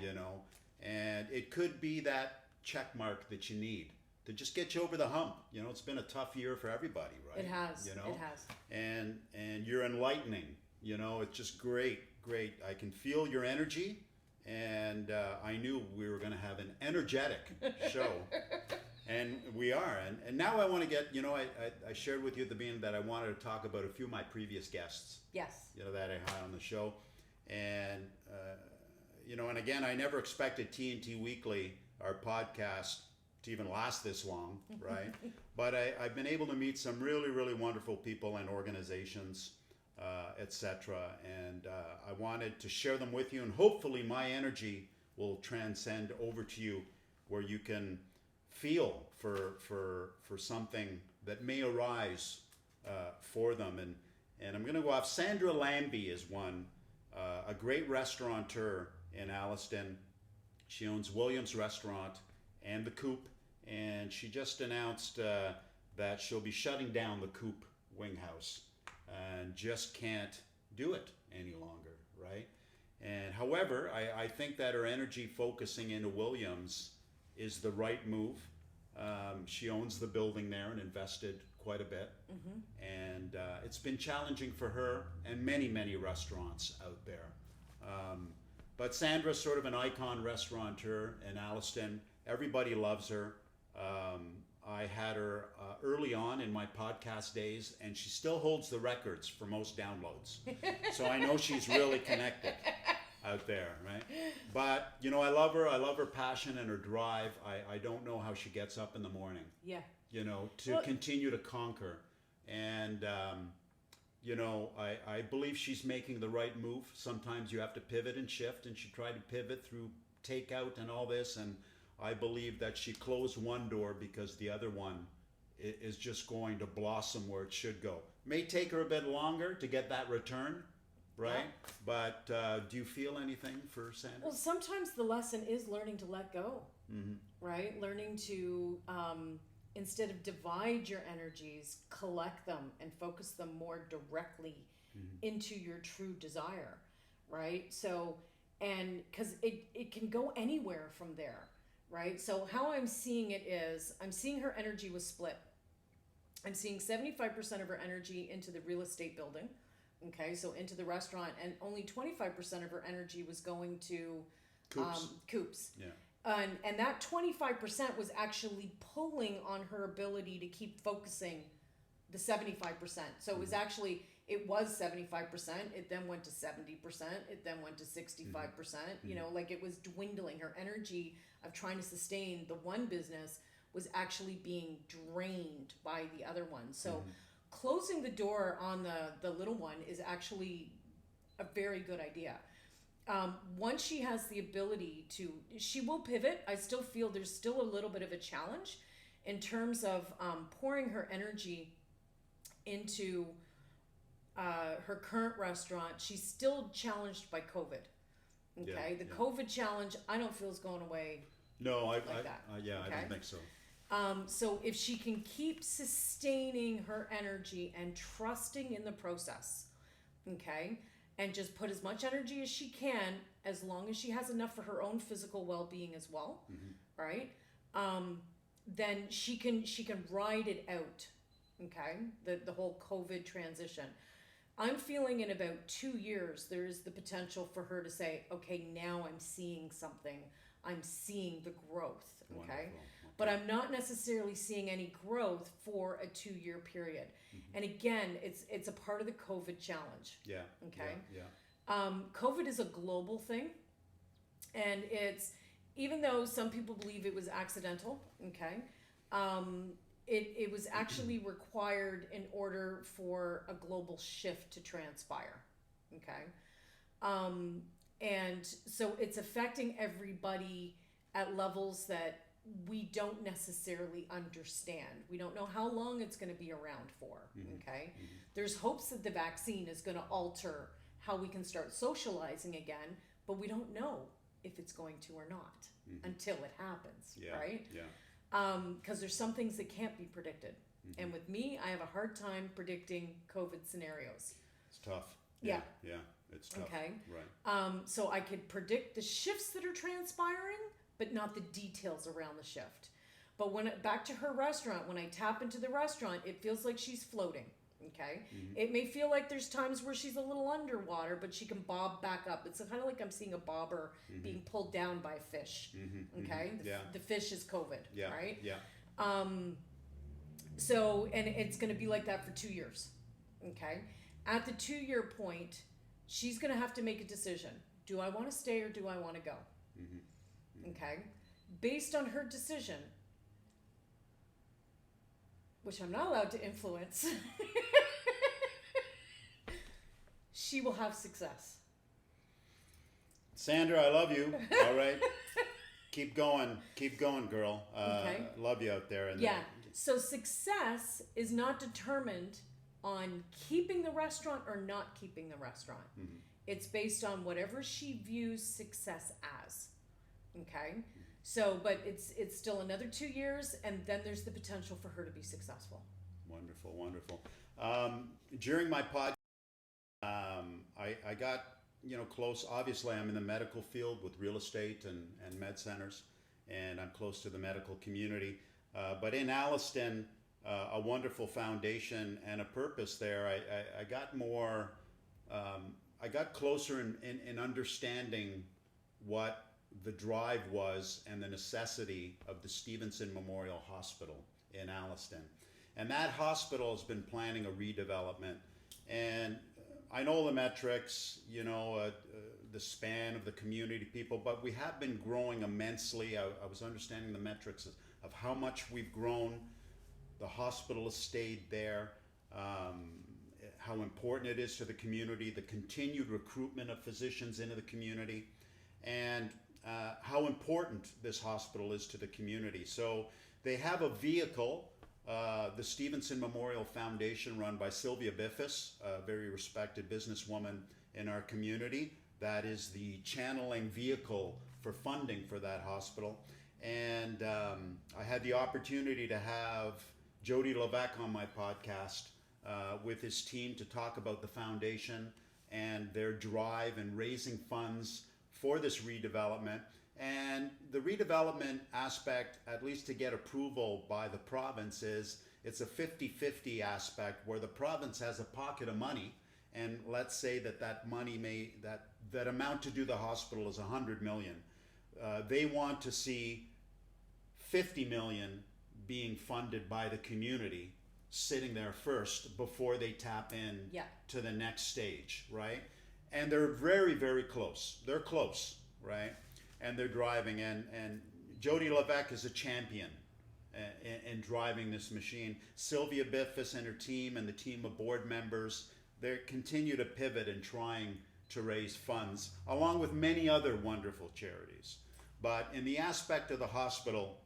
And it could be that check mark that you need to just get you over the hump. It's been a tough year for everybody, right? It has. It has. And you're enlightening. It's just great. I can feel your energy, and I knew we were going to have an energetic show, and we are. And now I want to get. I shared with you at the beginning that I wanted to talk about a few of my previous guests. Yes. That I had on the show, and and again, I never expected TNT Weekly, our podcast, to even last this long, right? But I've been able to meet some really, really wonderful people and organizations, etc. And I wanted to share them with you, and hopefully my energy will transcend over to you, where you can feel for something that may arise for them. And I'm going to go off. Sandra Lambie is one, a great restaurateur in Alliston. She owns Williams Restaurant and the Coop, and she just announced that she'll be shutting down the Coop Wing House and just can't do it any longer, right? And however, I think that her energy focusing into Williams is the right move. She owns the building there and invested quite a bit. And it's been challenging for her and many, many restaurants out there. But Sandra's sort of an icon restaurateur in Alliston. Everybody loves her. I had her early on in my podcast days, and she still holds the records for most downloads. So I know she's really connected out there, right? But, I love her. I love her passion and her drive. I don't know how she gets up in the morning. Yeah. To continue to conquer. And, I believe she's making the right move. Sometimes you have to pivot and shift, and she tried to pivot through takeout and all this, and I believe that she closed one door because the other one is just going to blossom where it should go. May take her a bit longer to get that return, right? Yeah. But do you feel anything for Sandra? Well, sometimes the lesson is learning to let go, right? Learning to, instead of divide your energies, collect them and focus them more directly into your true desire, right? So, and because it can go anywhere from there. Right? So how I'm seeing it is, I'm seeing her energy was split. I'm seeing 75% of her energy into the real estate building, okay, so into the restaurant, and only 25% of her energy was going to Coops. Yeah. And that 25% was actually pulling on her ability to keep focusing the 75%. So it was actually, it was 75%, it then went to 70%, it then went to 65%, like it was dwindling. Her energy of trying to sustain the one business was actually being drained by the other one. So closing the door on the little one is actually a very good idea. Once she has the ability to, she will pivot. I still feel there's still a little bit of a challenge in terms of pouring her energy into her current restaurant. She's still challenged by COVID. Okay, the COVID challenge I don't feel is going away. No, I don't think so. So if she can keep sustaining her energy and trusting in the process, okay, and just put as much energy as she can, as long as she has enough for her own physical well-being as well, right? Then she can ride it out, okay, the whole COVID transition. I'm feeling in about 2 years, there is the potential for her to say, okay, now I'm seeing something. I'm seeing the growth, okay? But I'm not necessarily seeing any growth for a 2-year period. And again, it's a part of the COVID challenge. Yeah. Okay. Yeah. COVID is a global thing, and it's, even though some people believe it was accidental, okay, it was actually required in order for a global shift to transpire, okay? And so it's affecting everybody at levels that we don't necessarily understand. We don't know how long it's going to be around for. Okay. There's hopes that the vaccine is going to alter how we can start socializing again, but we don't know if it's going to or not until it happens, right? Yeah. Because there's some things that can't be predicted. And with me, I have a hard time predicting COVID scenarios. It's tough. Yeah. Yeah, it's tough. Okay. Right. So I could predict the shifts that are transpiring, but not the details around the shift. But back to her restaurant, when I tap into the restaurant, it feels like she's floating. Okay. It may feel like there's times where she's a little underwater, but she can bob back up. It's kind of like I'm seeing a bobber being pulled down by a fish. Okay. The fish is COVID. Yeah. Right. Yeah. So, and it's going to be like that for 2 years. Okay. At the 2-year point, she's going to have to make a decision. Do I want to stay or do I want to go? Okay. Based on her decision, which I'm not allowed to influence, she will have success. Sandra, I love you. All right. Keep going, girl. Okay. Love you out there. Yeah. So success is not determined on keeping the restaurant or not keeping the restaurant. It's based on whatever she views success as. Okay. So, but it's still another 2 years, and then there's the potential for her to be successful. Wonderful, wonderful. During my podcast, I got close. Obviously, I'm in the medical field with real estate and med centers, and I'm close to the medical community. But in Alliston, a wonderful foundation and a purpose there. I got more. I got closer in understanding what the drive was and the necessity of the Stevenson Memorial Hospital in Alliston. And that hospital has been planning a redevelopment. And I know the metrics, the span of the community people, but we have been growing immensely. I was understanding the metrics of how much we've grown. The hospital has stayed there, how important it is to the community, the continued recruitment of physicians into the community, and how important this hospital is to the community. So they have a vehicle, the Stevenson Memorial Foundation, run by Sylvia Biffis, a very respected businesswoman in our community. That is the channeling vehicle for funding for that hospital. And I had the opportunity to have Jody Levesque on my podcast with his team to talk about the foundation and their drive in raising funds for this redevelopment. And the redevelopment aspect, at least to get approval by the province, is it's a 50-50 aspect where the province has a pocket of money, and let's say that money that amount to do the hospital is $100 million. They want to see $50 million being funded by the community sitting there first before they tap in to the next stage, right? And they're very, very close. They're close, right? And they're driving. And Jody Levesque is a champion in driving this machine. Sylvia Biffis and her team and the team of board members, they continue to pivot in trying to raise funds, along with many other wonderful charities. But in the aspect of the hospital,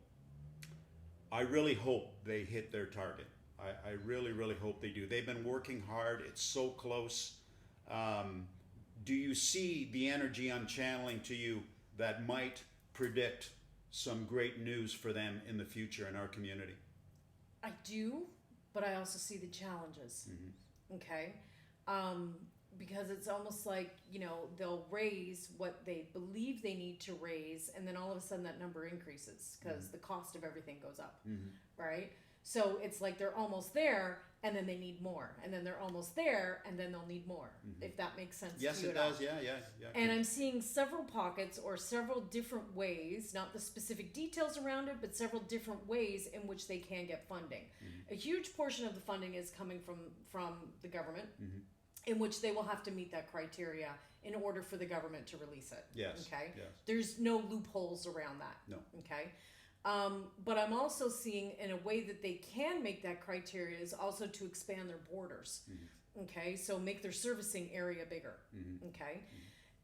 I really hope they hit their target. I really, really hope they do. They've been working hard. It's so close. Do you see the energy I'm channeling to you that might predict some great news for them in the future in our community? I do, but I also see the challenges. Okay? Because it's almost like, they'll raise what they believe they need to raise, and then all of a sudden that number increases because the cost of everything goes up, right? So it's like they're almost there, and then they need more, and then they're almost there, and then they'll need more, if that makes sense to you. Yes, it does. Yeah. And I'm seeing several pockets or several different ways, not the specific details around it, but several different ways in which they can get funding. A huge portion of the funding is coming from the government, in which they will have to meet that criteria in order for the government to release it. Yes. Okay. Yes. There's no loopholes around that. No. Okay. But I'm also seeing in a way that they can make that criteria is also to expand their borders. Okay. So make their servicing area bigger. Okay.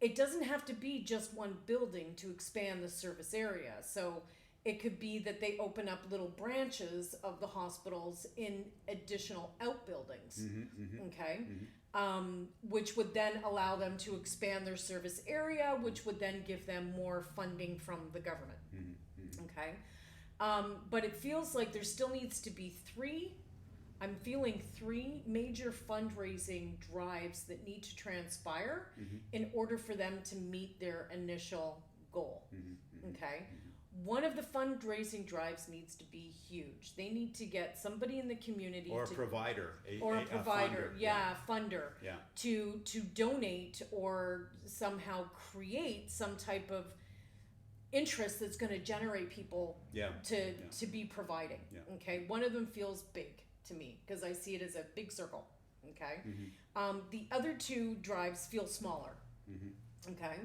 it doesn't have to be just one building to expand the service area. So it could be that they open up little branches of the hospitals in additional outbuildings, okay? Which would then allow them to expand their service area, which would then give them more funding from the government, okay? But it feels like there still needs to be I'm feeling three major fundraising drives that need to transpire in order for them to meet their initial goal, okay? One of the fundraising drives needs to be huge. They need to get somebody in the community or a provider, a funder, funder, to donate or somehow create some type of interest that's going to generate people to be providing. Okay, one of them feels big to me because I see it as a big circle. Okay, the other two drives feel smaller. Okay.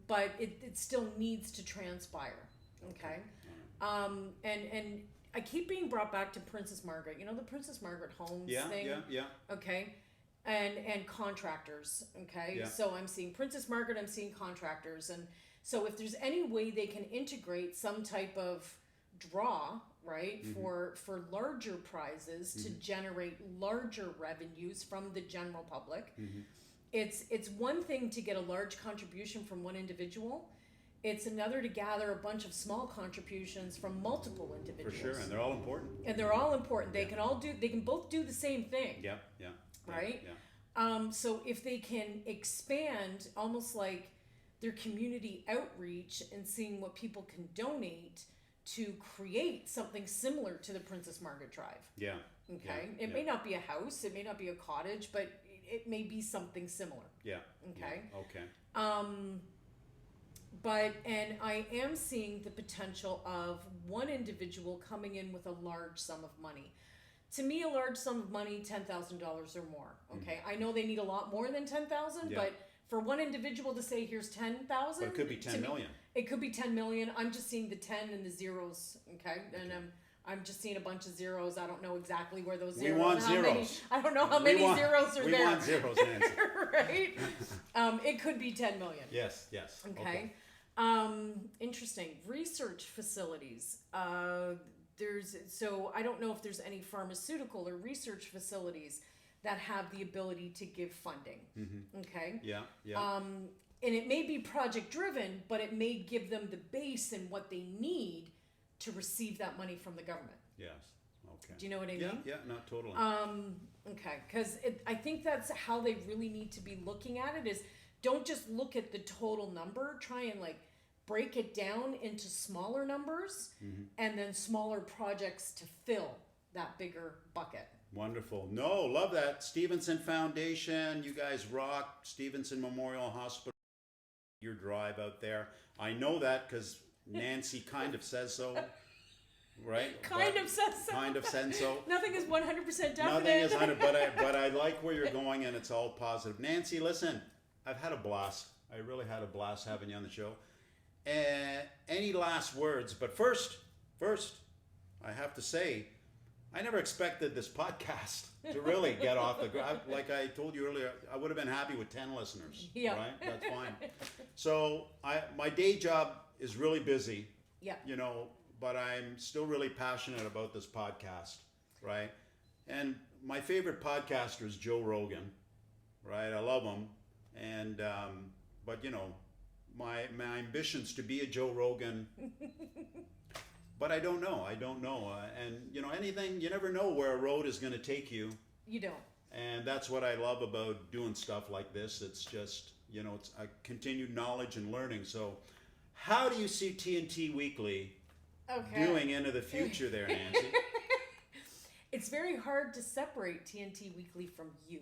But it still needs to transpire. Okay. And I keep being brought back to Princess Margaret. You know, the Princess Margaret Homes thing. Yeah. Okay. And contractors. Okay. Yeah. So I'm seeing Princess Margaret. I'm seeing contractors. And so if there's any way they can integrate some type of draw, right, for larger prizes to generate larger revenues from the general public. It's one thing to get a large contribution from one individual. It's another to gather a bunch of small contributions from multiple individuals. For sure, and they're all important. They can both do the same thing. Yeah. Right? Yeah. So if they can expand almost like their community outreach and seeing what people can donate to create something similar to the Princess Margaret Drive. Yeah. Okay. It may not be a house, it may not be a cottage, but it may be something similar. Yeah. Okay. Yeah. Okay. And I am seeing the potential of one individual coming in with a large sum of money. To me, a large sum of money, $10,000 or more. Okay. I know they need a lot more than 10,000, but for one individual to say, here's 10,000. But it could be 10 million. It could be 10 million. I'm just seeing the 10 and the zeros. Okay. And I'm just seeing a bunch of zeros. I don't know exactly where those zeros. We want zeros. I don't know how many zeros are there. We want zeros, Nancy. Right? It could be 10 million. Yes. Okay. Interesting. Research facilities. So I don't know if there's any pharmaceutical or research facilities that have the ability to give funding. Okay. Yeah. And it may be project driven, but it may give them the base and what they need to receive that money from the government. Yes. Okay. Do you know what I mean? Yeah, not totally. Okay, because I think that's how they really need to be looking at it is don't just look at the total number, try and like break it down into smaller numbers and then smaller projects to fill that bigger bucket. Wonderful. No, love that. Stevenson Foundation, you guys rock. Stevenson Memorial Hospital, your drive out there. I know that because Nancy kind of says so, right? Kind of says so. Nothing is 100% definite. Nothing is 100%, but I like where you're going, and it's all positive. Nancy, listen, I've had a blast. I really had a blast having you on the show. Any last words? But first, I have to say, I never expected this podcast to really get off the ground. Like I told you earlier, I would have been happy with 10 listeners. Yeah. Right? That's fine. So my day job is really busy. Yeah. You know, but I'm still really passionate about this podcast, right? And my favorite podcaster is Joe Rogan, right? I love him. And, but you know, my ambition's to be a Joe Rogan, but I don't know. And you know, anything, you never know where a road is going to take you. You don't. And that's what I love about doing stuff like this. It's just, you know, it's a continued knowledge and learning. So how do you see TNT Weekly doing into the future there, Nancy? It's very hard to separate TNT Weekly from you.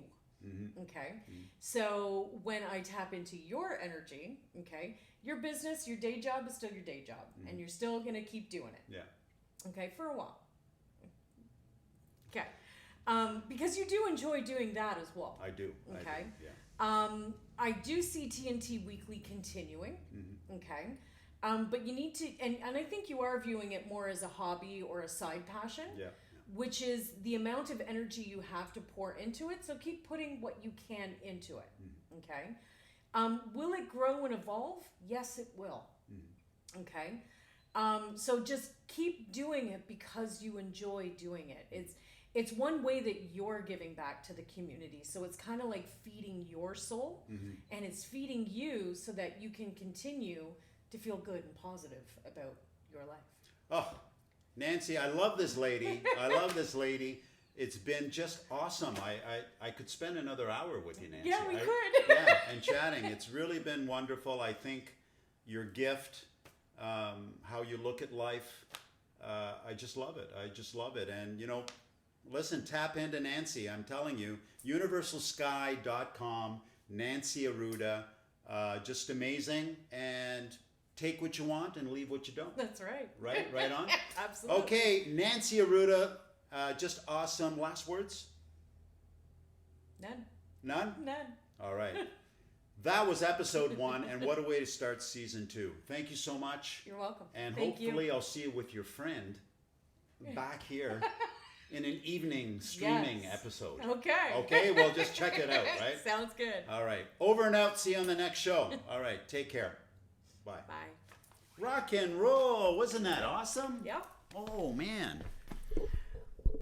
Okay. So when I tap into your energy, okay, your business, your day job is still your day job, and you're still going to keep doing it. Yeah. Okay, for a while. Okay. Because you do enjoy doing that as well. I do. Okay. I do, yeah. I do see TNT Weekly continuing. Okay. But you need to, and I think you are viewing it more as a hobby or a side passion. Yeah. Which is the amount of energy you have to pour into it. So keep putting what you can into it. Okay. Will it grow and evolve? Yes, it will. Okay. So just keep doing it because you enjoy doing it. It's one way that you're giving back to the community. So it's kind of like feeding your soul, and it's feeding you so that you can continue to feel good and positive about your life. Oh, Nancy, I love this lady. I love this lady. It's been just awesome. I could spend another hour with you, Nancy. Yeah, we could. Yeah, and chatting. It's really been wonderful. I think your gift, how you look at life, I just love it. I just love it. And, listen, tap into Nancy. I'm telling you, universalsky.com, Nancy Arruda, just amazing. And take what you want and leave what you don't. That's right. Right on? Absolutely. Okay, Nancy Arruda, just awesome. Last words? None. None? None. All right. That was episode 1, and what a way to start season 2. Thank you so much. You're welcome. And Thank hopefully you. I'll see you with your friend back here in an evening streaming episode. Okay. Okay, well, just check it out, right? Sounds good. All right. Over and out. See you on the next show. All right. Take care. Bye. Bye. Rock and roll. Wasn't that awesome? Yep. Oh, man.